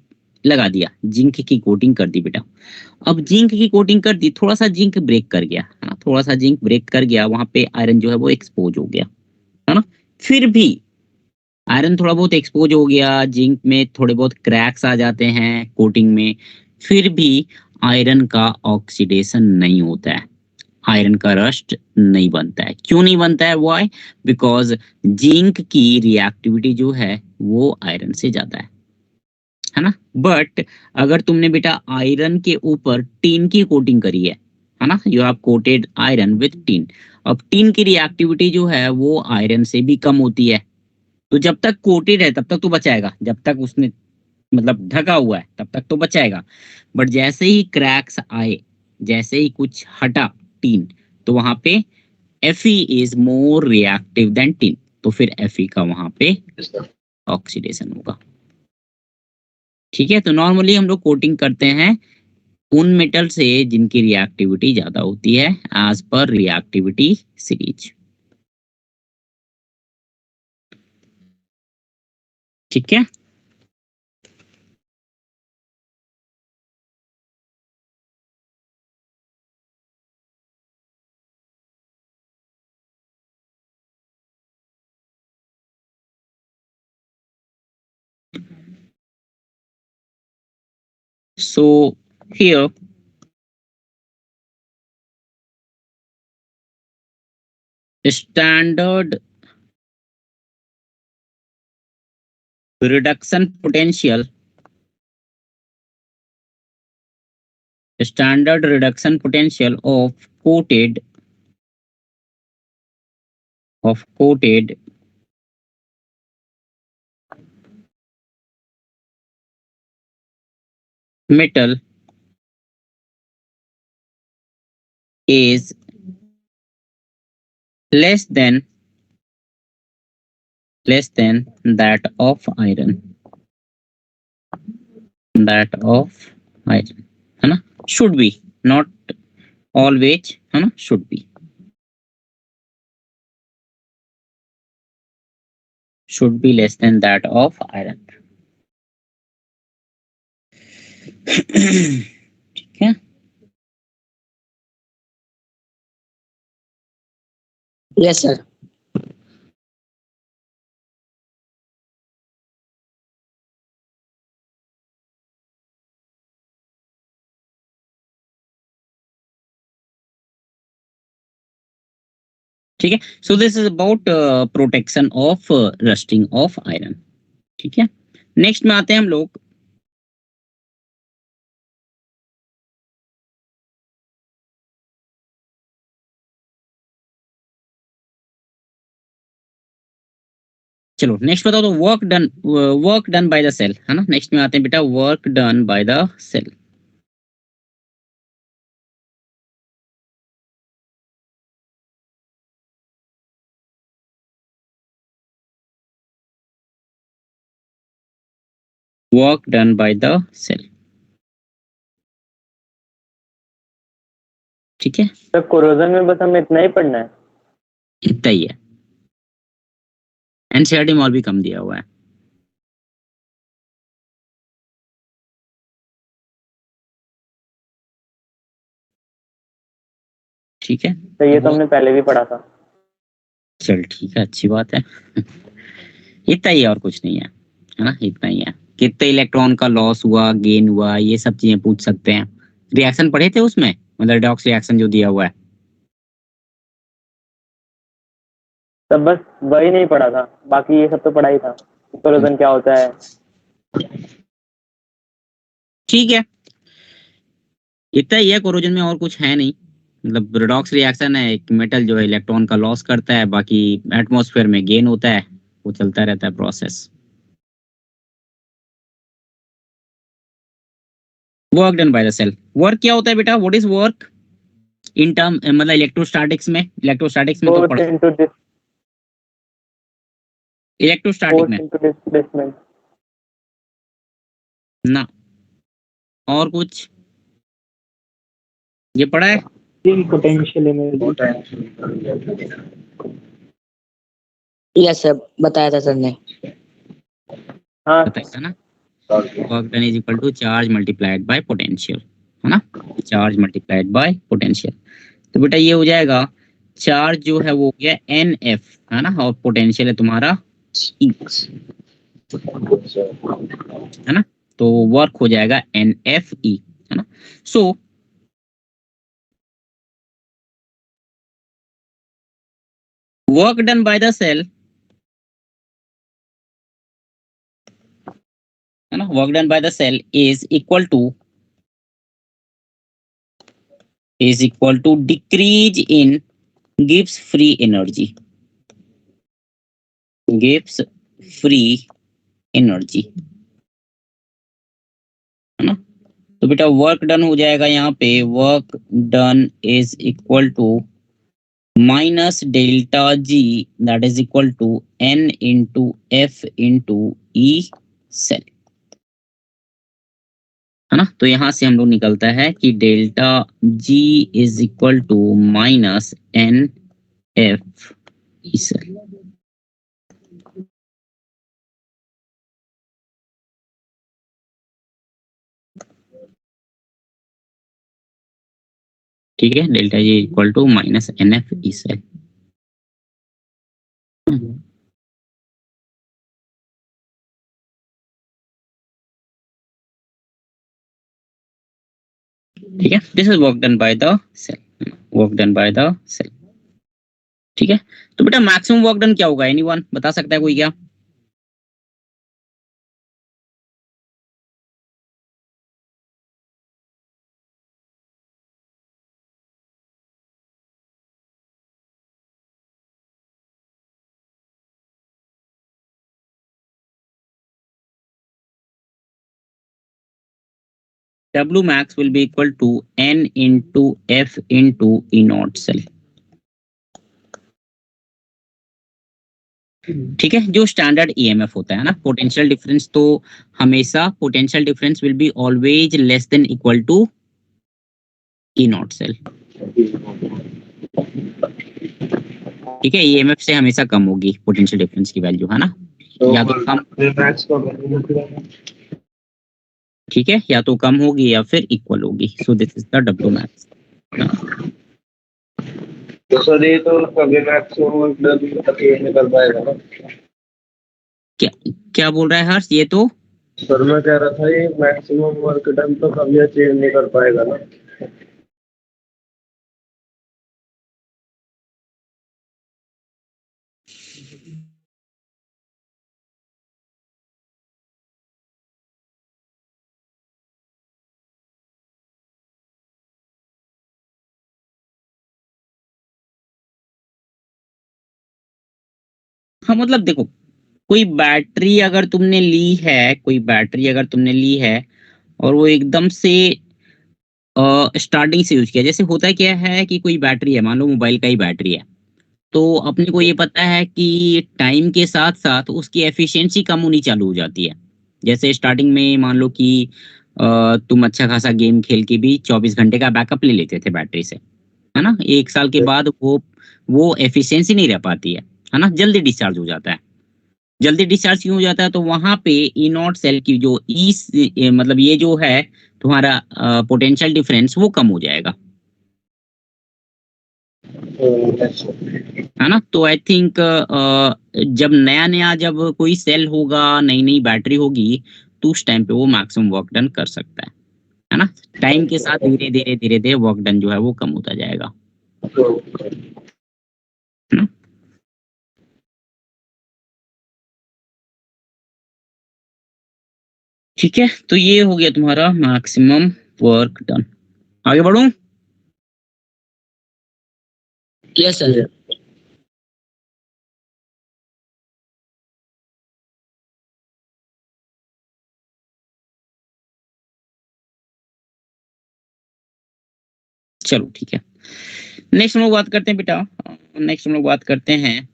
लगा दिया, जिंक की कोटिंग कर दी बेटा, अब जिंक की कोटिंग कर दी, थोड़ा सा जिंक ब्रेक कर गया, है ना, थोड़ा सा जिंक ब्रेक कर गया, वहां पे आयरन जो है वो एक्सपोज हो गया, है ना। फिर भी आयरन थोड़ा बहुत एक्सपोज हो गया, जिंक में थोड़े बहुत क्रैक्स आ जाते हैं कोटिंग में, फिर भी आयरन का ऑक्सीडेशन नहीं होता है, आयरन का रस्ट नहीं बनता है। क्यों नहीं बनता है, व्हाई, बिकॉज जिंक की रिएक्टिविटी जो है वो आयरन से ज्यादा है ना। बट अगर तुमने बेटा आयरन के ऊपर टीन की कोटिंग करी है ना, you have coated iron with tin, अब टीन की रिएक्टिविटी जो है वो आयरन से भी कम होती है, तो जब तक कोटेड है तब तक तो बचाएगा, जब तक उसने मतलब ढका हुआ है तब तक तो बचाएगा, बट जैसे ही क्रैक्स आए, जैसे ही कुछ हटा टीन, तो वहां पे Fe is more reactive than tin, तो फिर Fe का वहां पे ऑक्सीडेशन होगा, ठीक है। तो नॉर्मली हम लोग कोटिंग करते हैं उन मेटल से जिनकी रिएक्टिविटी ज्यादा होती है, एज पर रिएक्टिविटी सीरीज, ठीक है। So here standard reduction potential, of coated metal is less than that of iron, है ना, should be, not always, है ना, should be, should be less than that of iron. ठीक है. Yes, sir. ठीक है. So this is about protection of rusting of iron. ठीक है. नेक्स्ट में आते हैं हम लोग चलो नेक्स्ट बताओ तो work done by the cell है ना. नेक्स्ट में आते हैं बेटा work done by the cell. Work done by the cell. ठीक है. सर कोरोजन में बस हमें इतना ही पढ़ना है. इतना ही है. एनसीईआरटी में और भी कम दिया हुआ है. ठीक है. तो ये तो हमने पहले भी पढ़ा था. चल ठीक है, अच्छी बात है. इतना ही है और कुछ नहीं है ना. इतना ही है. कितने इलेक्ट्रॉन का लॉस हुआ, गेन हुआ, ये सब चीजें पूछ सकते हैं. रिएक्शन पढ़े थे उसमें, मतलब रेडॉक्स रिएक्शन जो दिया हुआ है. तब बस वही नहीं पढ़ा था, बाकी ये सब तो पढ़ा ही था. कोरोजन क्या होता है. ठीक है. इतना ही है. कोरोजन में और कुछ है नहीं. मतलब रेडॉक्स रिएक्शन है, एक मेटल जो है इलेक्ट्रॉन का लॉस करता है, बाकी एटमॉस्फेयर में गेन होता है, वो चलता रहता है process. Work done by the cell. Work क्या होता है बेटा, what is work in term, मतलब इलेक्ट्रोस्टैटिक्स में तो फोर्स पढ़ा. इनटू इलेक्ट्रोस्टैटिक में डिस्प्लेसमेंट. ना. और कुछ ये पढ़ा है. Potential energy. Yes, sir. बताया था सर ने. हाँ बताया ना. Work done is equal to charge multiplied by potential, है ना. Charge multiplied by potential. तो बेटा ये हो जाएगा, चार्ज जो है वो हो गया NF, है ना, और पोटेंशियल है तुम्हारा E, है ना. तो वर्क हो जाएगा NFE, है ना. So work done by the cell, है ना, work done by the cell is equal to decrease in gives free energy, है ना. तो बेटा वर्क डन हो जाएगा यहाँ पे, work done is equal to minus delta G, that is equal to N into F into E cell, है ना. तो यहां से हम लोग निकलता है कि delta G is equal to minus NF E cell. ठीक है. Delta G equal to minus NF E cell. ठीक है. This is work done by the cell, work done by the cell. ठीक है. तो बेटा मैक्सिमम वर्क डन क्या होगा, एनीवन बता सकता है कोई क्या. W max will be equal to N into F into E naught cell. ठीक है. जो स्टैंडर्ड EMF होता है ना, पोटेंशियल डिफरेंस, तो हमेशा potential difference will be always less than equal to E naught cell. ठीक है. EMF से हमेशा कम होगी पोटेंशियल डिफरेंस की वैल्यू, है ना. तो या तो कम, मैक्स का वैल्यू निकलेगा। ठीक है, या तो कम होगी या फिर इक्वल होगी। So this is the W max. तो सर ये तो कभी मैक्सिमम तक ये निकल पाएगा ना। क्या क्या बोल रहा है हर्ष? ये तो सर मैं कह रहा था ये मैक्सिमम वर्क डन तो कभी अचीव नहीं कर पाएगा ना। हाँ, मतलब देखो, कोई बैटरी अगर तुमने ली है, कोई बैटरी अगर तुमने ली है और वो एकदम से स्टार्टिंग से यूज किया, जैसे होता क्या है कि कोई बैटरी है, मान लो मोबाइल का ही बैटरी है, तो अपने को ये पता है कि टाइम के साथ साथ उसकी एफिशिएंसी कम होनी चालू हो जाती है। जैसे स्टार्टिंग में मान लो कि तुम अच्छा खासा गेम खेल के भी 24 घंटे का बैकअप ले लेते थे बैटरी से, है ना। 1 साल के बाद वो एफिशिएंसी नहीं रह पाती है ना, जल्दी डिस्चार्ज हो जाता है। जल्दी डिस्चार्ज क्यों हो जाता है? तो वहां पे ई नॉट सेल की जो मतलब ये जो है तुम्हारा पोटेंशियल डिफरेंस, वो कम हो जाएगा, है ना। तो आई थिंक जब नया नया जब कोई सेल होगा, नई नई बैटरी होगी, तो उस टाइम पे वो मैक्सिमम वर्क डन कर सकता है ना। टाइम के साथ धीरे धीरे धीरे धीरे वर्क डन जो है वो कम होता जाएगा, है ना। ठीक है, तो ये हो गया तुम्हारा मैक्सिमम वर्क डन। आगे बढ़ूं? Yes sir. चलो ठीक है, नेक्स्ट हम लोग बात करते हैं बेटा। नेक्स्ट हम लोग बात करते हैं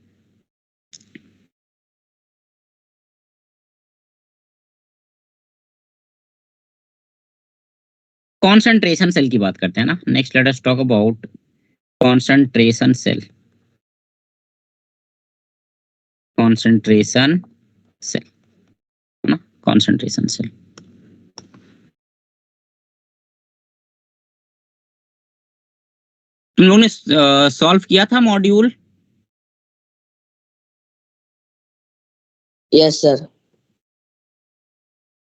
कॉन्सेंट्रेशन सेल की बात करते हैं ना। Next let us talk about concentration cell. Concentration cell, है ना, कॉन्सेंट्रेशन सेल। तुम लोगों ने सॉल्व किया था मॉड्यूल? Yes sir.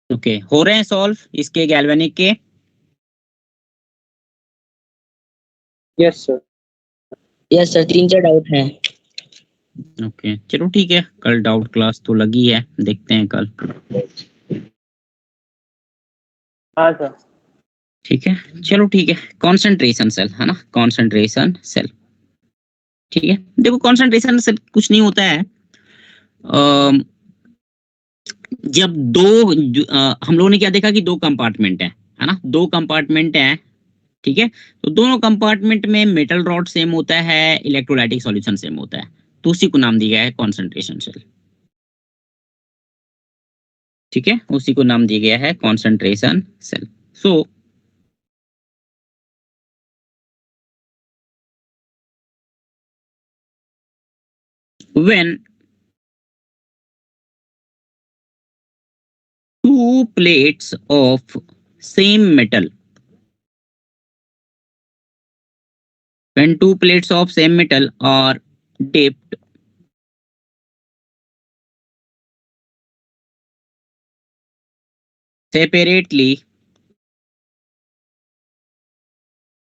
ओके, हो रहे हैं सॉल्व इसके गैल्वेनिक के? Yes sir. Yes sir, 3-4 doubt हैं। ओके, चलो ठीक है, कल डाउट क्लास तो लगी है, देखते हैं कल। हाँ सर। ठीक है, चलो ठीक है। कॉन्सेंट्रेशन सेल, है ना, कॉन्सेंट्रेशन सेल। ठीक है, देखो कॉन्सेंट्रेशन सेल कुछ नहीं होता है। जब हम लोगों ने क्या देखा कि दो कंपार्टमेंट है ना, दो कंपार्टमेंट है, ठीक है। तो दोनों कंपार्टमेंट में मेटल रॉड सेम होता है, इलेक्ट्रोलाइटिक सॉल्यूशन सेम होता है, तो उसी को नाम दिया गया है कॉन्सेंट्रेशन सेल। ठीक है, उसी को नाम दिया गया है concentration cell. So when two plates of same metal, when two plates of same metal are dipped separately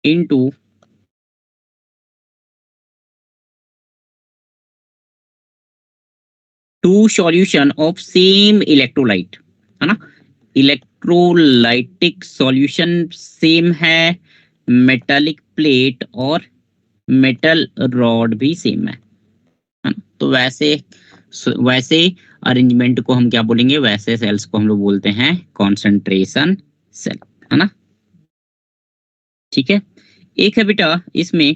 into two solution of same electrolyte, है ना, इलेक्ट्रोलाइटिक सॉल्यूशन सेम है, मेटालिक प्लेट और मेटल रॉड भी same है ना। तो वैसे वैसे अरेंजमेंट को हम क्या बोलेंगे, वैसे सेल्स को हम लोग बोलते हैं कॉन्सेंट्रेशन सेल, है ना। ठीक है, एक है बेटा इसमें,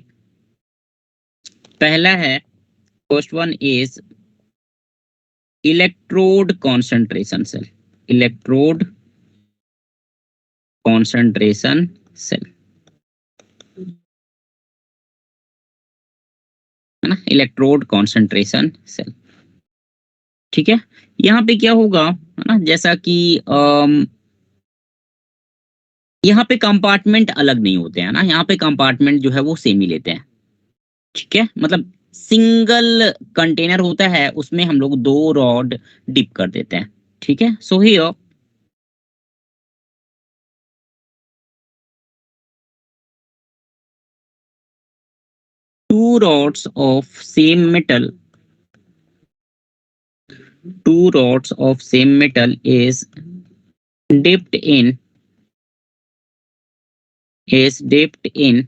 पहला है, first one is electrode concentration cell. Electrode concentration cell, है ना, इलेक्ट्रोड कॉन्सेंट्रेशन सेल। ठीक है, यहाँ पे क्या होगा, है ना, जैसा कि यहाँ पे कंपार्टमेंट अलग नहीं होते हैं ना, यहाँ पे कंपार्टमेंट जो है वो सेम ही लेते हैं, ठीक है। मतलब सिंगल कंटेनर होता है, उसमें हम लोग 2 रॉड डिप कर देते हैं, ठीक है। So here 2 rods of same metal, 2 rods of same metal dipped in is dipped in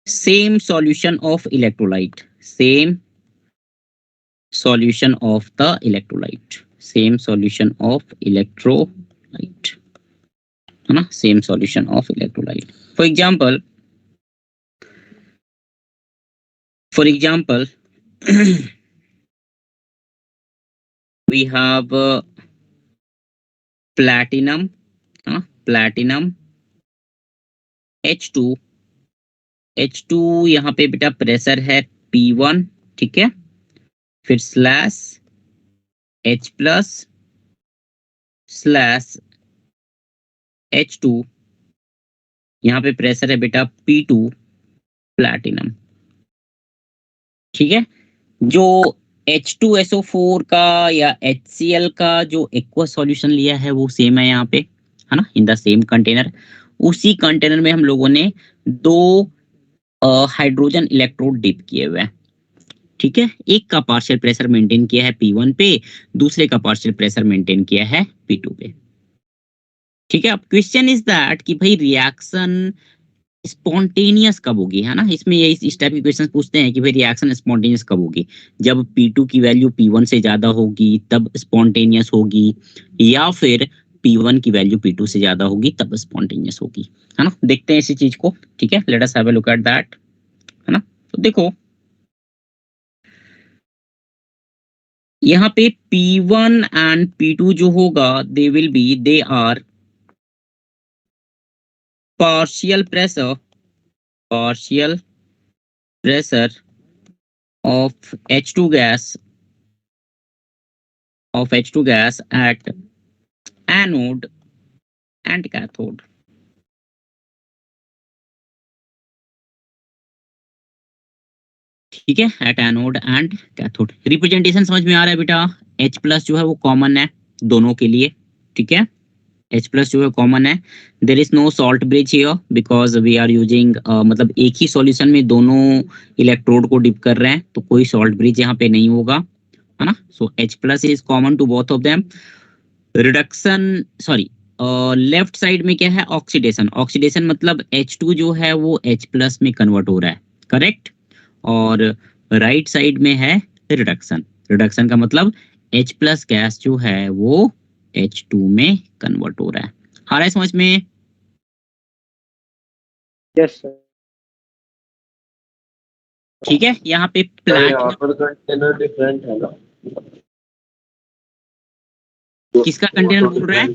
same solution of electrolyte, same solution of the electrolyte, same solution of electrolyte, है ना, same solution of electrolyte. For example, we have platinum, platinum H2, H2 यहाँ पे बेटा pressure है P1, ठीक है। फिर slash H plus slash H2, यहाँ पे प्रेशर है बेटा P2 प्लैटिनम, ठीक है। जो H2SO4 का या HCl का जो एक्वस सॉल्यूशन लिया है वो सेम है यहाँ पे, है ना, इन द सेम कंटेनर। उसी कंटेनर में हम लोगों ने 2 हाइड्रोजन इलेक्ट्रोड डिप किए हुए हैं, ठीक है। एक का पार्शियल प्रेशर मेंटेन किया है P1 पे, दूसरे का पार्शियल प्रेशर मेंटेन किया है P2 पे, ठीक है। अब क्वेश्चन इज दैट कि भाई रिएक्शन स्पॉन्टेनियस कब होगी, है ना। इसमें ये इस टाइप के क्वेश्चन पूछते हैं कि भाई रिएक्शन स्पॉन्टेनियस कब होगी, जब P2 की वैल्यू P1 से ज्यादा होगी तब स्पॉन्टेनियस होगी, या फिर P1 की वैल्यू P2 से ज्यादा होगी तब स्पॉन्टेनियस होगी, है ना। देखते हैं इसी चीज को, ठीक है। Let us have a look at that, है ना। तो देखो यहाँ पे P1 एंड P2 जो होगा they are partial pressure of H2 gas at anode and cathode, ठीक है, at anode and cathode. Representation समझ में आ रहा है बेटा। H प्लस जो है वो कॉमन है दोनों के लिए, ठीक है। H प्लस जो है कॉमन है। There is no salt bridge here because we are using, मतलब एक ही सॉल्यूशन में दोनों इलेक्ट्रोड को डिप कर रहे हैं, तो कोई सॉल्ट ब्रिज यहाँ पे नहीं होगा, है ना। So H plus is common to both of them. Reduction, sorry, left side में क्या है, ऑक्सीडेशन। ऑक्सीडेशन मतलब H2 जो है वो H प्लस में कन्वर्ट हो रहा है, करेक्ट। और राइट साइड में है रिडक्शन। रिडक्शन का मतलब H प्लस गैस जो है वो H2 में कन्वर्ट हो रहा है। आ रहा है समझ में? Yes sir. ठीक है। यहाँ पे यहाँ पर कंटेनर डिफरेंट है ना, किसका कंटेनर बोल रहा है?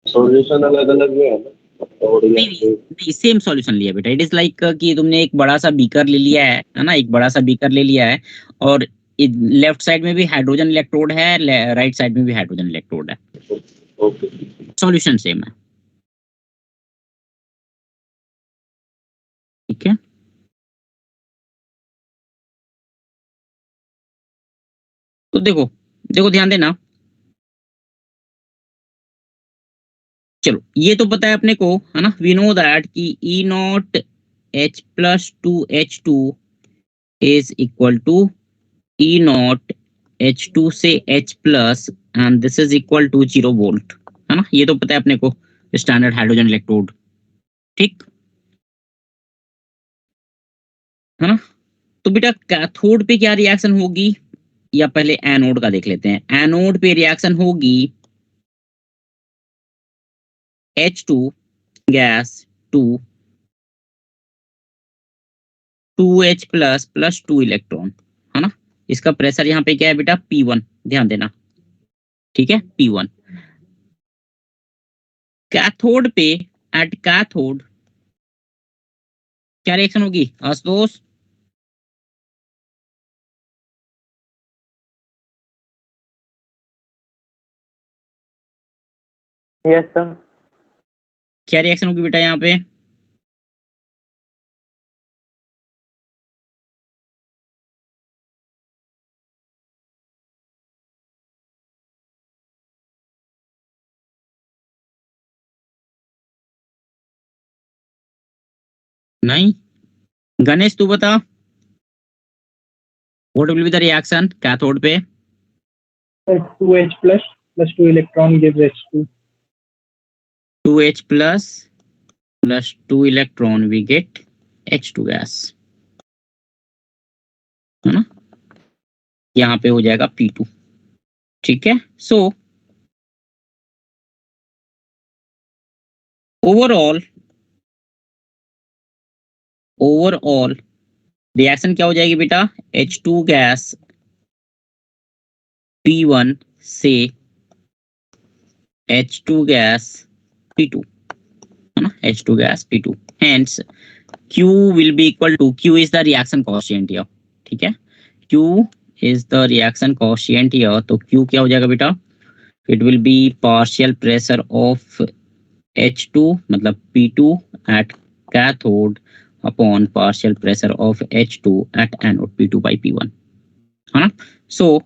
सॉल्यूशन अलग अलग है ना, नहीं, सेम सॉल्यूशन लिया बेटा। इट इज लाइक कि तुमने एक बड़ा सा बीकर ले लिया है ना, एक बड़ा सा बीकर ले लिया है, और लेफ्ट साइड में भी हाइड्रोजन इलेक्ट्रोड है, राइट साइड में भी हाइड्रोजन इलेक्ट्रोड है, ओके, सॉल्यूशन सेम है, ठीक है। तो देखो देखो ध्यान देना, चलो ये तो पता है अपने को, है ना। वी नो दैट कि E naught H plus 2H2 is equal to E naught H2 से H plus and this is equal to 0 volt, है ना। ये तो पता है अपने को, स्टैंडर्ड हाइड्रोजन इलेक्ट्रोड, ठीक है ना। तो बेटा कैथोड पे क्या रिएक्शन होगी, या पहले एनोड का देख लेते हैं। एनोड पे रिएक्शन होगी H2 gas to 2H plus plus 2 electron, है ना। इसका प्रेशर यहाँ पे क्या है बेटा, P1, ध्यान देना, ठीक है, P1। कैथोड पे, एट कैथोड क्या रिएक्शन होगी आशुतोष? Yes sir. क्या रिएक्शन होगी बेटा यहाँ पे? नहीं, गणेश तू बता, what will be the reaction cathode पे? 2H plus 2 electron gives H2. 2H plus 2 electron we get H2 gas, है ना? यहाँ पे हो जाएगा P2। ठीक है, सो ओवरऑल रिएक्शन क्या हो जाएगी बेटा? H2 गैस P1 से H2 गैस P2, है ना? H2 gas P2, hence Q will be equal to, Q is the reaction quotient here, ठीक है? Q is the reaction quotient here, तो Q क्या हो जाएगा बेटा? It will be partial pressure of H2 मतलब P2 at cathode upon partial pressure of H2 at anode P2 by P1, है ना? So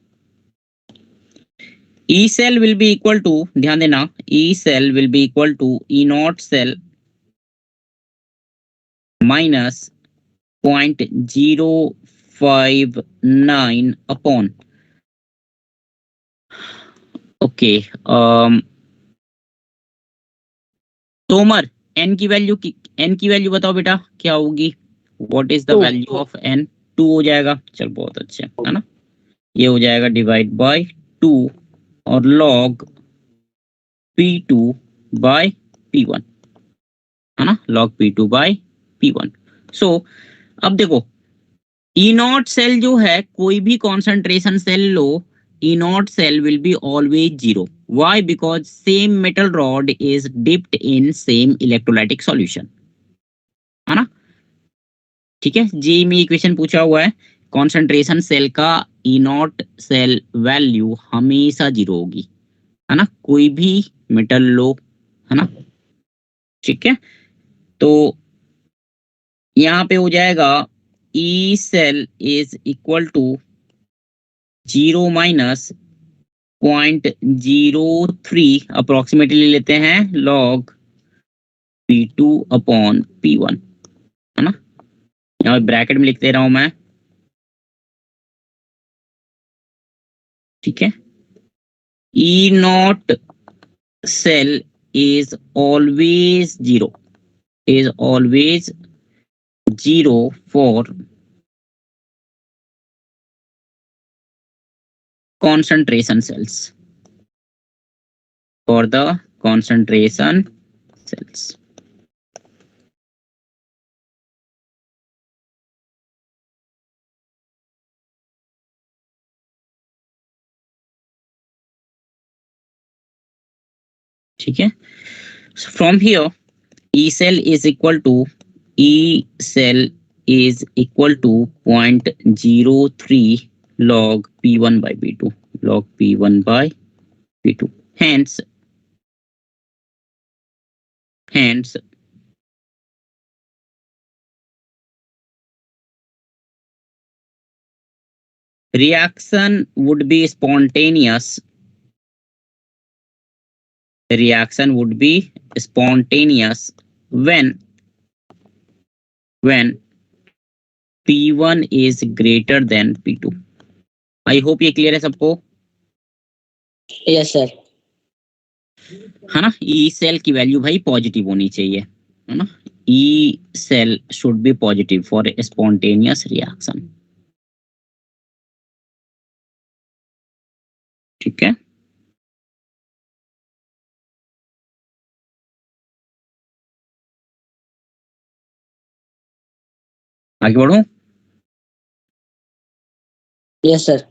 E cell will be equal to, ध्यान देना, E cell will be equal to E naught cell minus 0.059 upon, okay, Tomar n की value बताओ बेटा क्या होगी? What is the value of n? 2 हो जाएगा, चल बहुत अच्छा है ना? ये हो जाएगा डिवाइड बाय 2 और log P2 बाय P1, है ना? log P2 bye P1। सो अब देखो, E नॉट सेल जो है, कोई भी कॉन्सेंट्रेशन सेल लो, E naught cell will be always zero. Why? Because same metal rod is dipped in same electrolytic solution, है ना? ठीक है, जी में इक्वेशन पूछा हुआ है, कॉन्सेंट्रेशन सेल का E नॉट सेल वैल्यू हमेशा जीरो होगी, है ना? कोई भी मेटल लो, है ना? ठीक है, तो यहाँ पे हो जाएगा E cell is equal to 0 minus 0.03 approximately लेते हैं log P2 अपॉन P1, है ना? यहाँ ब्रैकेट में लिख दे रहा हूं मैं, ठीक है? E naught cell is always zero for concentration cells, for the concentration cells। ठीक है, from here E cell is equal to 0.03 log P1 by P2, log P1 by P2, hence reaction would be spontaneous, when P1 is greater than P2। I hope ये clear है सबको, yes sir. है ना? E cell की value भाई positive होनी चाहिए, है ना? E cell should be positive for spontaneous reaction, ठीक है? आगे बढ़ो। Yes sir.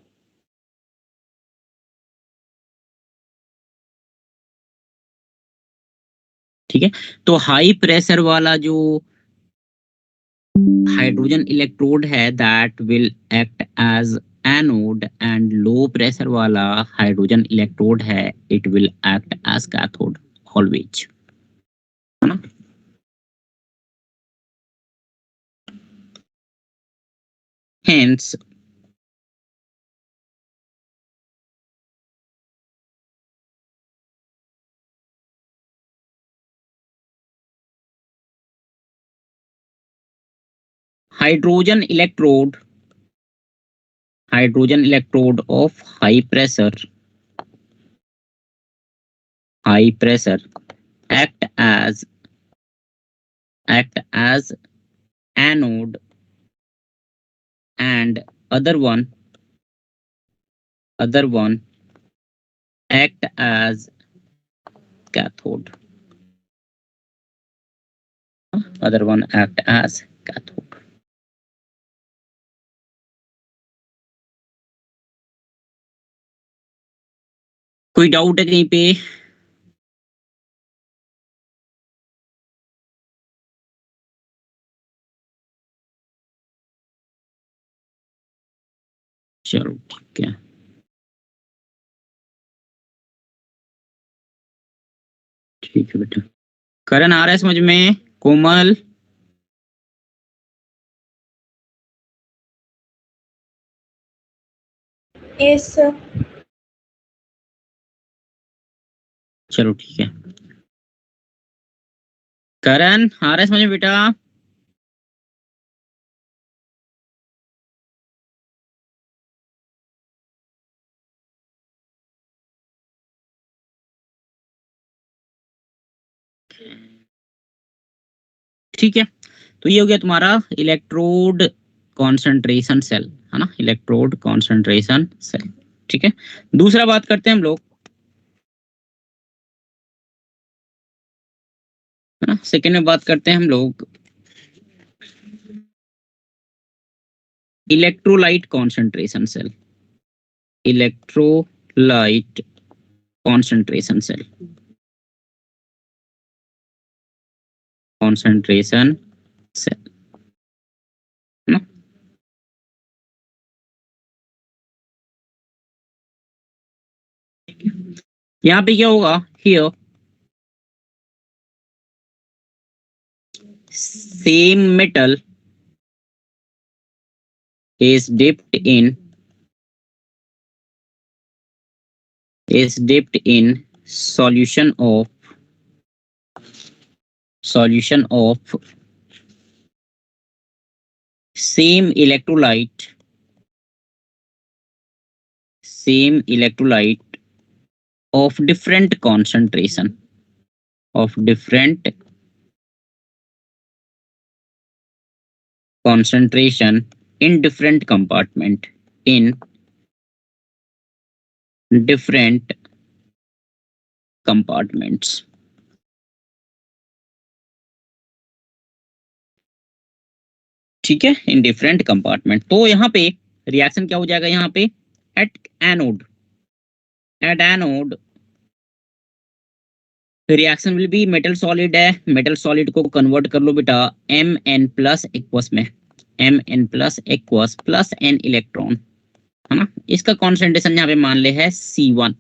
ठीक है, तो हाई प्रेशर वाला जो हाइड्रोजन इलेक्ट्रोड है that will act as anode, and low pressure वाला हाइड्रोजन इलेक्ट्रोड है it will act as cathode always, है ना। Hence, hydrogen electrode of high pressure act as anode, and other one act as cathode. Other one act as cathode. कोई doubt है कहीं पे? चलो ठीक है, ठीक है बेटा। करण आ रहा है समझ में? कोमल? Yes, sir. चलो ठीक है। करण आ रहा है समझ में बेटा? ठीक है, तो ये हो गया तुम्हारा इलेक्ट्रोड कॉन्सेंट्रेशन सेल, है ना, इलेक्ट्रोड कॉन्सेंट्रेशन सेल। ठीक है, दूसरा बात करते हैं हम लोग, है ना। सेकेंड में बात करते हैं हम लोग electrolyte concentration cell, electrolyte concentration cell, concentration cell, है ना। यहाँ पे क्या होगा, here same metal is dipped in solution of same electrolyte of different concentration in different compartment, in different compartments. ठीक है, इन डिफरेंट कंपार्टमेंट। तो यहाँ पे रिएक्शन क्या हो जाएगा, यहाँ पे at anode reaction will be metal solid है, मेटल सॉलिड को कन्वर्ट कर लो बेटा Mn प्लस एक्वस में, Mn plus aqueous plus n electron, है ना। इसका कॉन्सेंट्रेशन यहाँ पे मान ले है C1।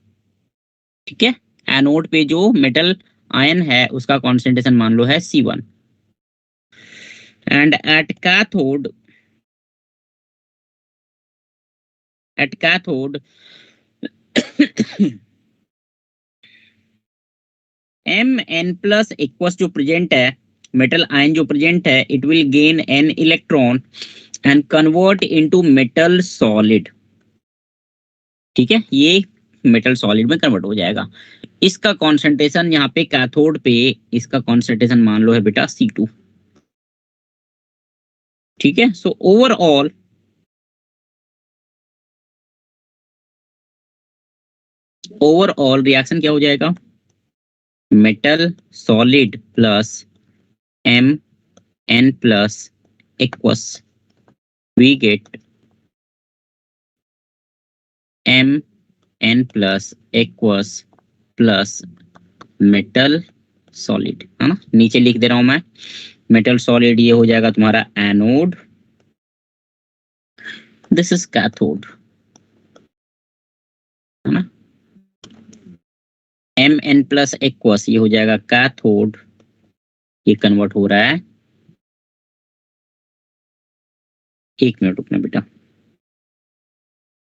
ठीक है, एनोड पे जो मेटल आयन है उसका कॉन्सेंट्रेशन मान लो है C1, and at cathode Mn plus aqueous जो प्रेजेंट है, मेटल आयन जो प्रेजेंट है, it will gain n electron and convert into metal solid. ठीक है, ये मेटल सॉलिड में कन्वर्ट हो जाएगा। इसका कॉन्सेंट्रेशन यहाँ पे कैथोड पे, इसका कॉन्सेंट्रेशन मान लो है बेटा C2। ठीक है, सो ओवरऑल रिएक्शन क्या हो जाएगा, metal solid plus Mn plus aqueous, we get Mn plus aqueous plus metal solid, है ना। नीचे लिख दे रहा हूं मैं, मेटल सॉलिड ये हो जाएगा तुम्हारा एनोड, दिस इज कैथोड, है ना। Mn प्लस एक्वस ये हो जाएगा कैथोड, ये कन्वर्ट हो रहा है। एक मिनट रुकना बेटा,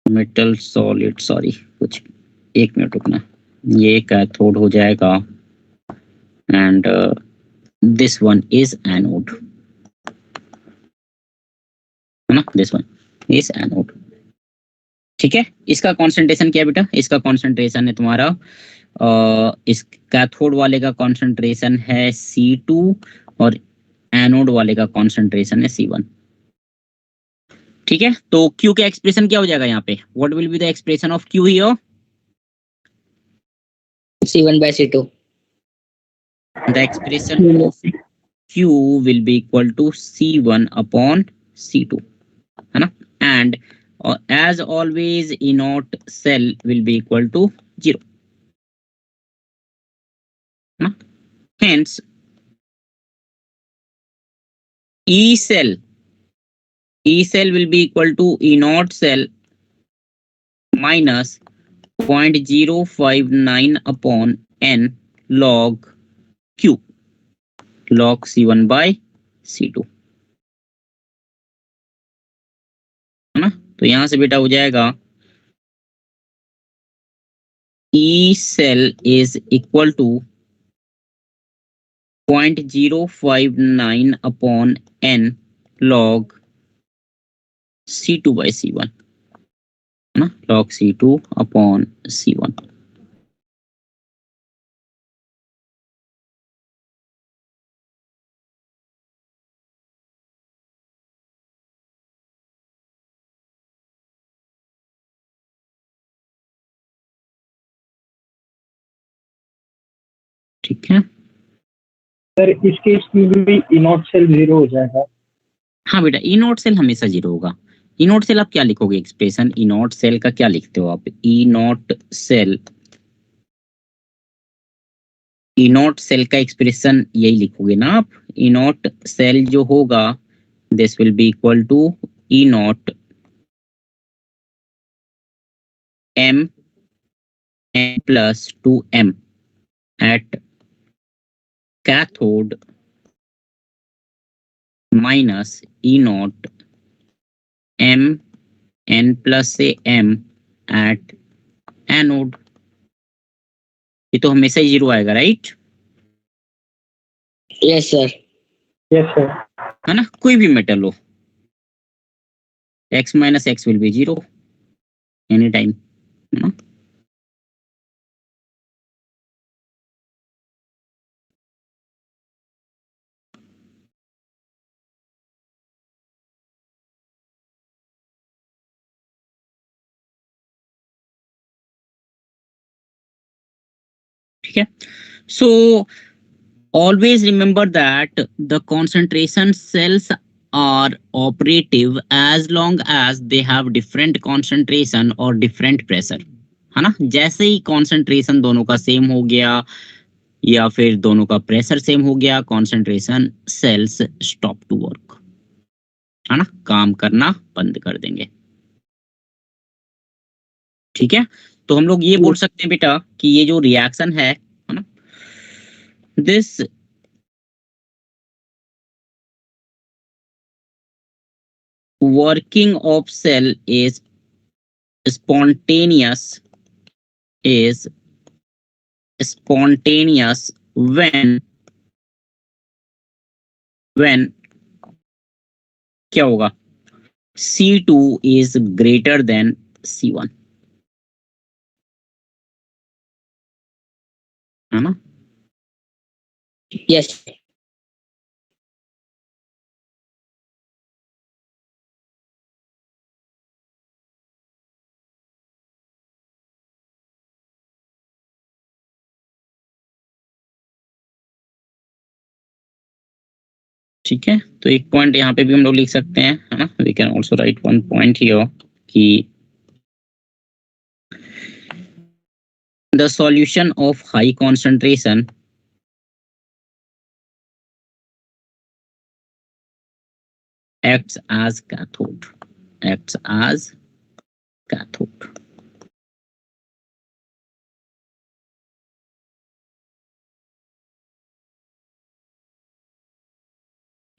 मेटल सॉलिड सॉरी कुछ, एक मिनट रुकना, ये कैथोड हो जाएगा and this one is anode, है ना, दिस वन इज एनोड। ठीक है, इसका कॉन्सेंट्रेशन क्या है बेटा, इसका कॉन्सेंट्रेशन है तुम्हारा इस कैथोड वाले का कॉन्सेंट्रेशन है C2 और एनोड वाले का कॉन्सेंट्रेशन है C1। ठीक है, तो Q का एक्सप्रेशन क्या हो जाएगा यहाँ पे, what will be the expression of Q here? C1 by C2. The expression of Q will be equal to C1 upon C2, है ना, and as always E naught cell will be equal to 0, है ना। Hence E cell will be equal to E naught cell minus 0.059 upon n log Q, log C1 by C2, है ना। तो यहां से बेटा हो जाएगा E cell is equal to 0.059 upon n log C2 by C1, है ना, log C2 upon C1। ठीक है, सर इस केस में भी ई नॉट सेल 0 हो जाएगा। हाँ बेटा, ई नॉट सेल हमेशा 0 होगा। ई नॉट सेल आप क्या लिखोगे, एक्सप्रेशन ई नॉट सेल का क्या लिखते हो आप, ई नॉट सेल का एक्सप्रेशन यही लिखोगे ना आप। ई नॉट सेल जो होगा this will be equal to E naught m n plus 2m at cathode minus E naught m n plus से m at एनोड। ये तो हमेशा ही 0 आएगा, right? Yes, sir. Yes sir. है ना, कोई भी मेटल हो, x minus x will be 0 any time, है ना। ठीक है, so always remember that the concentration cells are operative as long as they have different concentration or different pressure, है ना। जैसे ही concentration दोनों का सेम हो गया या फिर दोनों का प्रेशर सेम हो गया, concentration cells stop to work, है ना, काम करना बंद कर देंगे। ठीक है, तो हम लोग ये बोल सकते हैं बेटा कि ये जो रिएक्शन है ना, this working of cell is spontaneous when क्या होगा, C2 is greater than C1, है ना। Yes. ठीक है, तो एक पॉइंट यहाँ पे भी हम लोग लिख सकते हैं, है ना। We can also write one point here कि the solution of high concentration acts as cathode. Acts as cathode.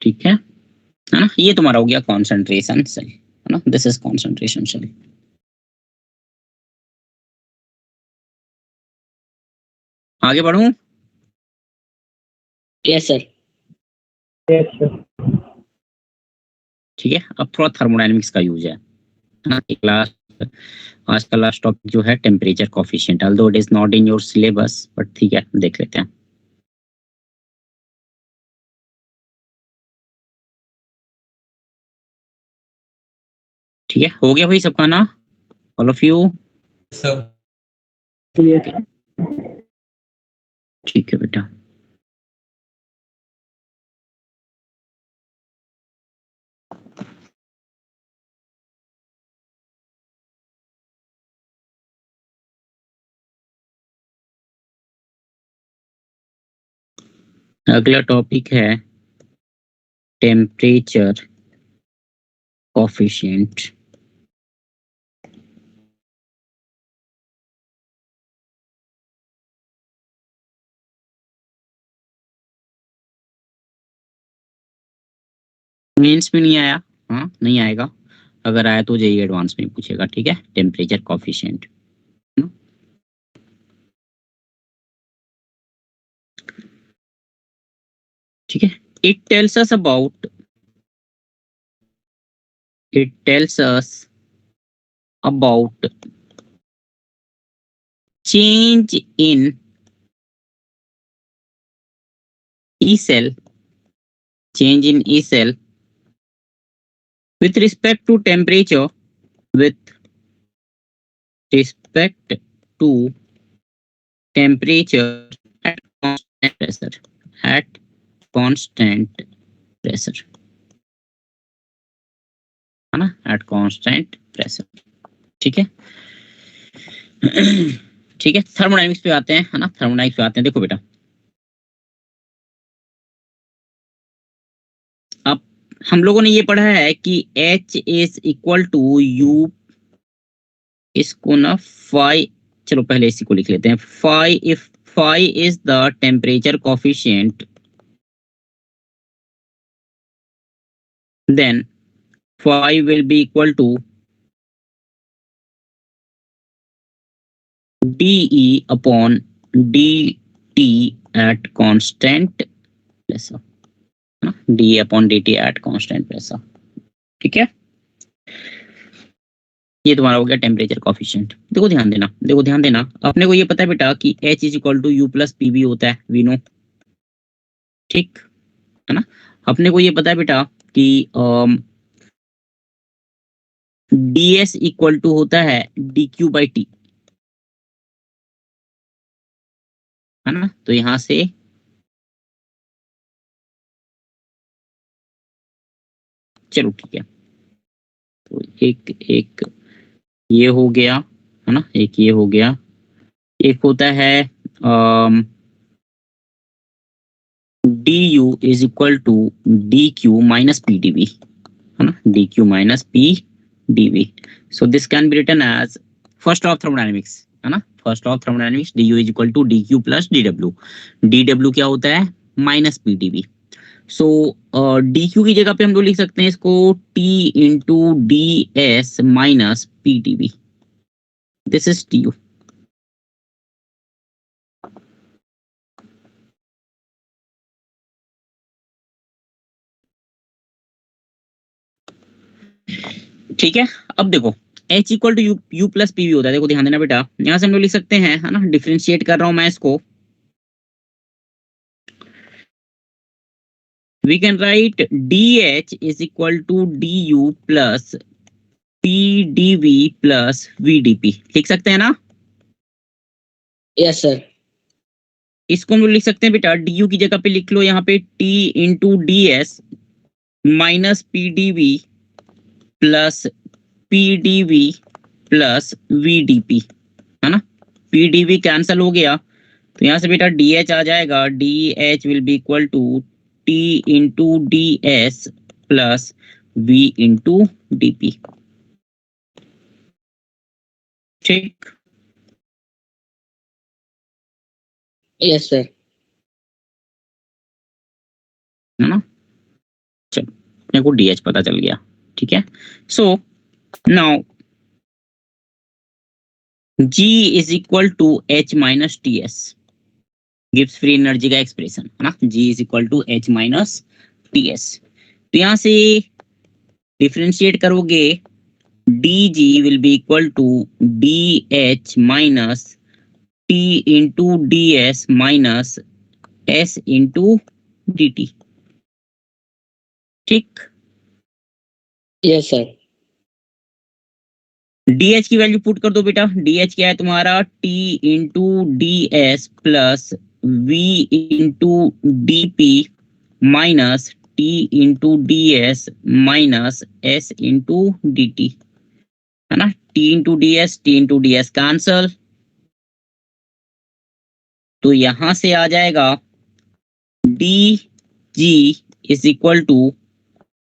ठीक है ना? ये तुम्हारा हो गया कॉन्सेंट्रेशन सेल, है ना? This is concentration cell. आगे बढ़ूं? Yes sir. Yes sir. ठीक है, अब थोड़ा थर्मोडायनेमिक्स का यूज है ना? क्लास आज का लास्ट टॉपिक जो है temperature coefficient, although it is not in your syllabus, but ठीक है देख लेते हैं. ठीक है, हो गया भाई सबका ना? All of you? यस. ठीक है बेटा. अगला टॉपिक है टेम्परेचर कोफिशिएंट. मेंस में नहीं आया? हाँ नहीं आएगा, अगर आया तो जेईई एडवांस में पूछेगा. ठीक है, टेम्परेचर कोफिशिएंट. ठीक है, it tells us about change in E cell with respect to temperature at constant pressure, है ना? at constant pressure. ठीक है. ठीक है, थर्मोडायनेमिक्स पे आते हैं, है ना? थर्मोडायनेमिक्स पे आते हैं. देखो बेटा, अब हम लोगों ने ये पढ़ा है कि H is equal to U, इसको ना फाई, चलो पहले इसी को लिख लेते हैं. Phi, if phi is the temperature coefficient, then phi will be equal to dE upon dt at constant pressure, है ना? dE upon dt at constant pressure. ठीक है, ये तुम्हारा हो गया टेम्परेचर कोफिशिएंट. देखो ध्यान देना, अपने को ये पता है बेटा कि H is equal to U plus PV होता है, वी नो. ठीक है ना? अपने को ये पता है बेटा कि ds इक्वल टू होता है dq बाई टी, है ना? तो यहां से चलो ठीक है, तो एक ये हो गया, है ना? एक ये हो गया, एक होता है du is equal to dq minus pdv, है ना? dq minus pdv. So this can be written as first of thermodynamics, है ना? First of thermodynamics, du is equal to dq plus dw. dw क्या होता है? Minus pdv. सो dq की जगह पे हम लोग लिख सकते हैं इसको t into ds minus pdv. This is du. ठीक है, अब देखो H equal to U plus PV होता है. देखो ध्यान देना बेटा, यहां से हम लोग लिख सकते हैं, है ना? डिफरेंशिएट कर रहा हूं मैं इसको. We can write DH is equal to DU plus PDV plus VDP. लिख सकते हैं ना? Yes sir. इसको हम लोग लिख सकते हैं बेटा, DU की जगह पे लिख लो यहाँ पे T into DS minus PDV plus PDV plus VDP, है ना? PDV कैंसल हो गया, तो यहाँ से बेटा DH आ जाएगा. DH will be equal to T into DS plus V into dp. ठीक यस सर। है ना। चलो अपने को डीएच पता चल गया। ठीक है, so now G is equal to H minus T S, Gibbs free energy का एक्सप्रेशन है ना। G is equal to H minus T S. तो यहाँ से डिफ्रेंशिएट करोगे, dg will be equal to dh minus t into ds minus s into dt. ठीक, yes sir. dh की value put कर दो बेटा। dh क्या है तुम्हारा, t into ds plus v into dp minus t into ds minus s into dt, है ना। t into ds कैंसल, तो यहां से आ जाएगा D G is equal to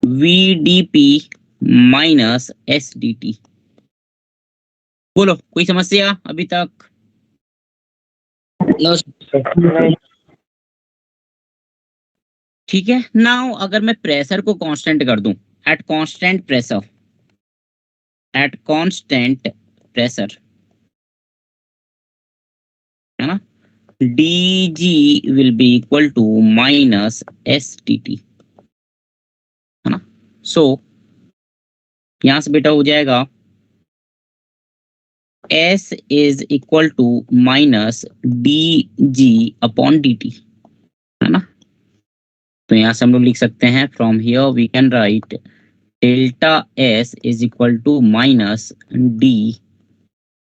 V D P minus S D T. बोलो कोई समस्या अभी तक? नो नहीं, ठीक है, नाउ अगर मैं प्रेशर को कांस्टेंट कर दूं, at constant pressure, at constant pressure, है ना, D G will be equal to minus S T T, है ना। सो यहां से बेटा हो जाएगा S is equal to minus D G upon D T, है ना। तो यहाँ से हम लोग लिख सकते हैं, from here we can write delta S is equal to minus D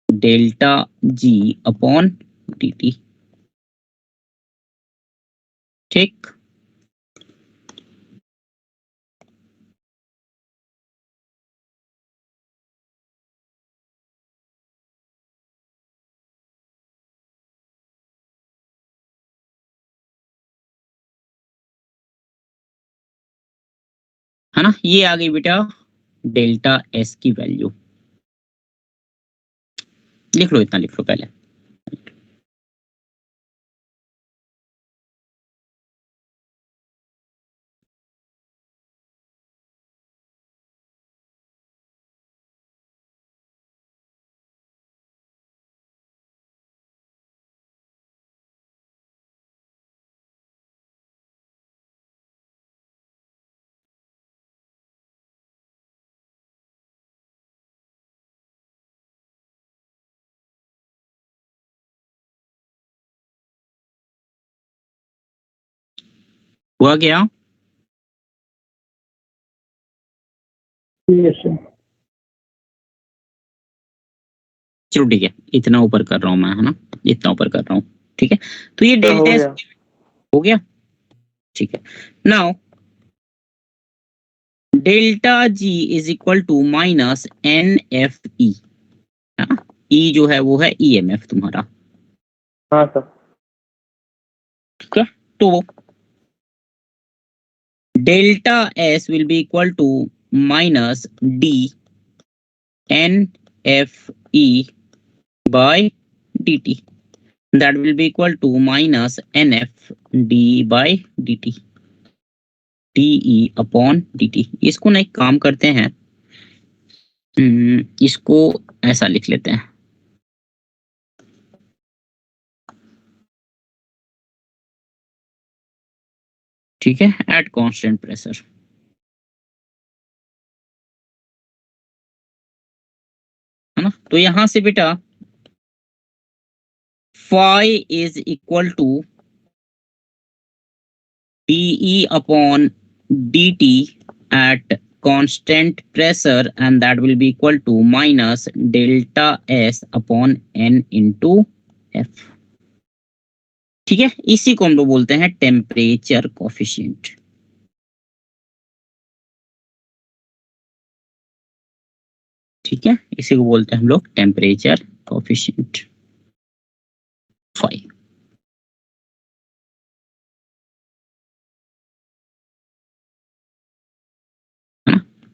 delta G upon D T. ठीक, है ना। ये आ गई बेटा डेल्टा S की वैल्यू। लिख लो, इतना लिख लो पहले। हुआ क्या? Yes sir. चलो ठीक है, इतना ऊपर कर रहा हूं मैं, है ना, इतना ऊपर कर रहा हूँ। ठीक है, तो ये हो डेल्टा गया। S हो गया। ठीक है, now delta G is equal to minus N F E, E जो है वो है ईएमएफ तुम्हारा। हाँ सर। ठीक है, तो delta S will be equal to minus D N F E by D T, that will be equal to minus N F D by D T, D E upon D T. इसको ना एक काम करते हैं, इसको ऐसा लिख लेते हैं। ठीक है, एट कांस्टेंट प्रेशर, है ना। तो यहां से बेटा phi is equal to dE upon dt at constant pressure, and that will be equal to minus delta S upon N into F। ठीक है, इसी को हम लोग बोलते हैं टेम्परेचर कोफिशिएंट। ठीक है, इसी को बोलते हैं हम लोग temperature coefficient phi।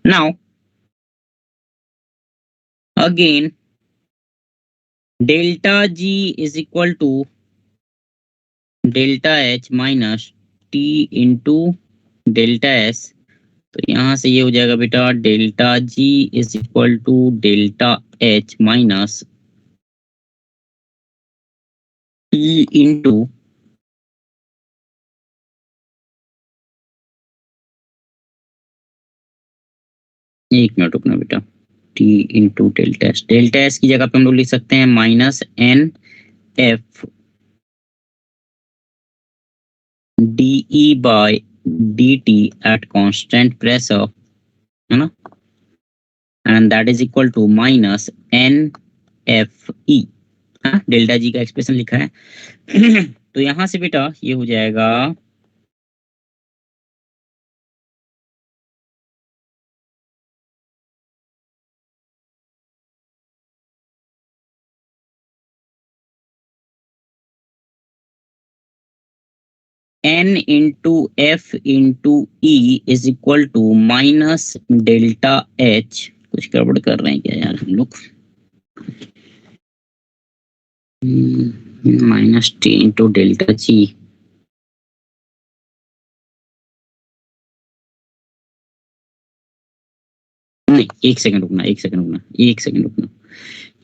Now again delta G is equal to delta H minus T into delta S. तो यहाँ से ये हो जाएगा बेटा delta G is equal to delta H minus T into एक मिनट रुकना बेटा T into delta S। Delta S की जगह पे हम लोग लिख सकते हैं minus N F DE by DT at constant pressure, है ना, and that is equal to minus NFE। हाँ, डेल्टा जी का एक्सप्रेशन लिखा है। तो यहाँ से बेटा ये हो जाएगा N into F into E is equal to minus delta H। कुछ गड़बड़ कर रहे हैं क्या यार हम लोग? Minus T into delta G। नहीं, एक सेकंड रुकना।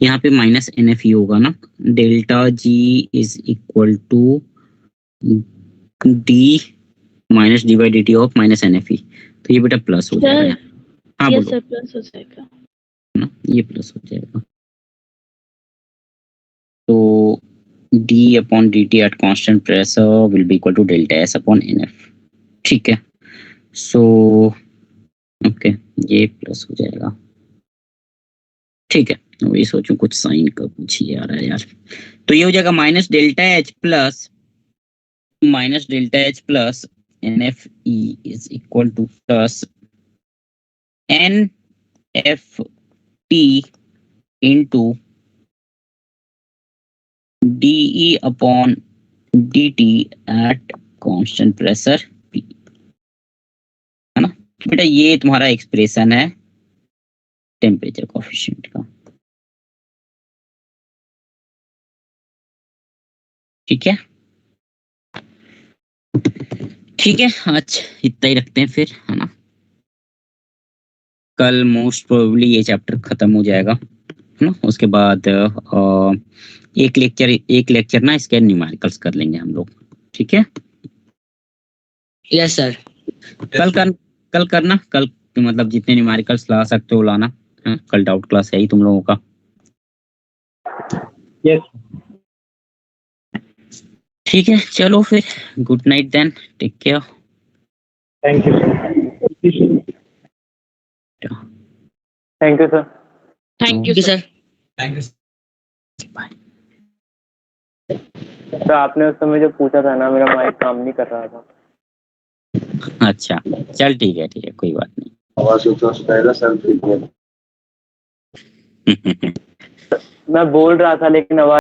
यहाँ पे माइनस NFE होगा ना, delta G is equal to D minus D by D T of minus NFE। तो ये बेटा प्लस हो जाएगा। हाँ यस बोलो सर, प्लस हो जाएगा ना, ये प्लस हो जाएगा। तो D upon D T at constant pressure will be equal to delta S upon NF। ठीक है, सो ओके, ये प्लस हो जाएगा। ठीक है, वही सोचूं कुछ साइन का कुछ ही आ रहा है यार। तो ये हो जाएगा minus delta H plus NFE is equal to plus NFT into DE upon DT at constant pressure P, है ना बेटा। ये तुम्हारा एक्सप्रेशन है टेम्परेचर कोएफिशिएंट का। ठीक है, आज इतना ही रखते हैं फिर, है ना। कल मोस्ट प्रोबेबली ये चैप्टर खत्म हो जाएगा, है ना। उसके बाद एक लेक्चर ना इसके न्यूमेरिकल्स कर लेंगे हम लोग। ठीक है, यस सर। कल करना, कल मतलब जितने न्यूमेरिकल्स ला सकते हो लाना। कल डाउट क्लास है ही तुम लोगों का। यस। ठीक है, चलो फिर, good night then, take care. Thank you sir. Thank you sir. Thank you sir. Bye. तो आपने उस समय जो पूछा था ना, मेरा माइक काम नहीं कर रहा था। अच्छा, चल ठीक है, कोई बात नहीं। आवाज पहला सर मैं बोल रहा था लेकिन आवाज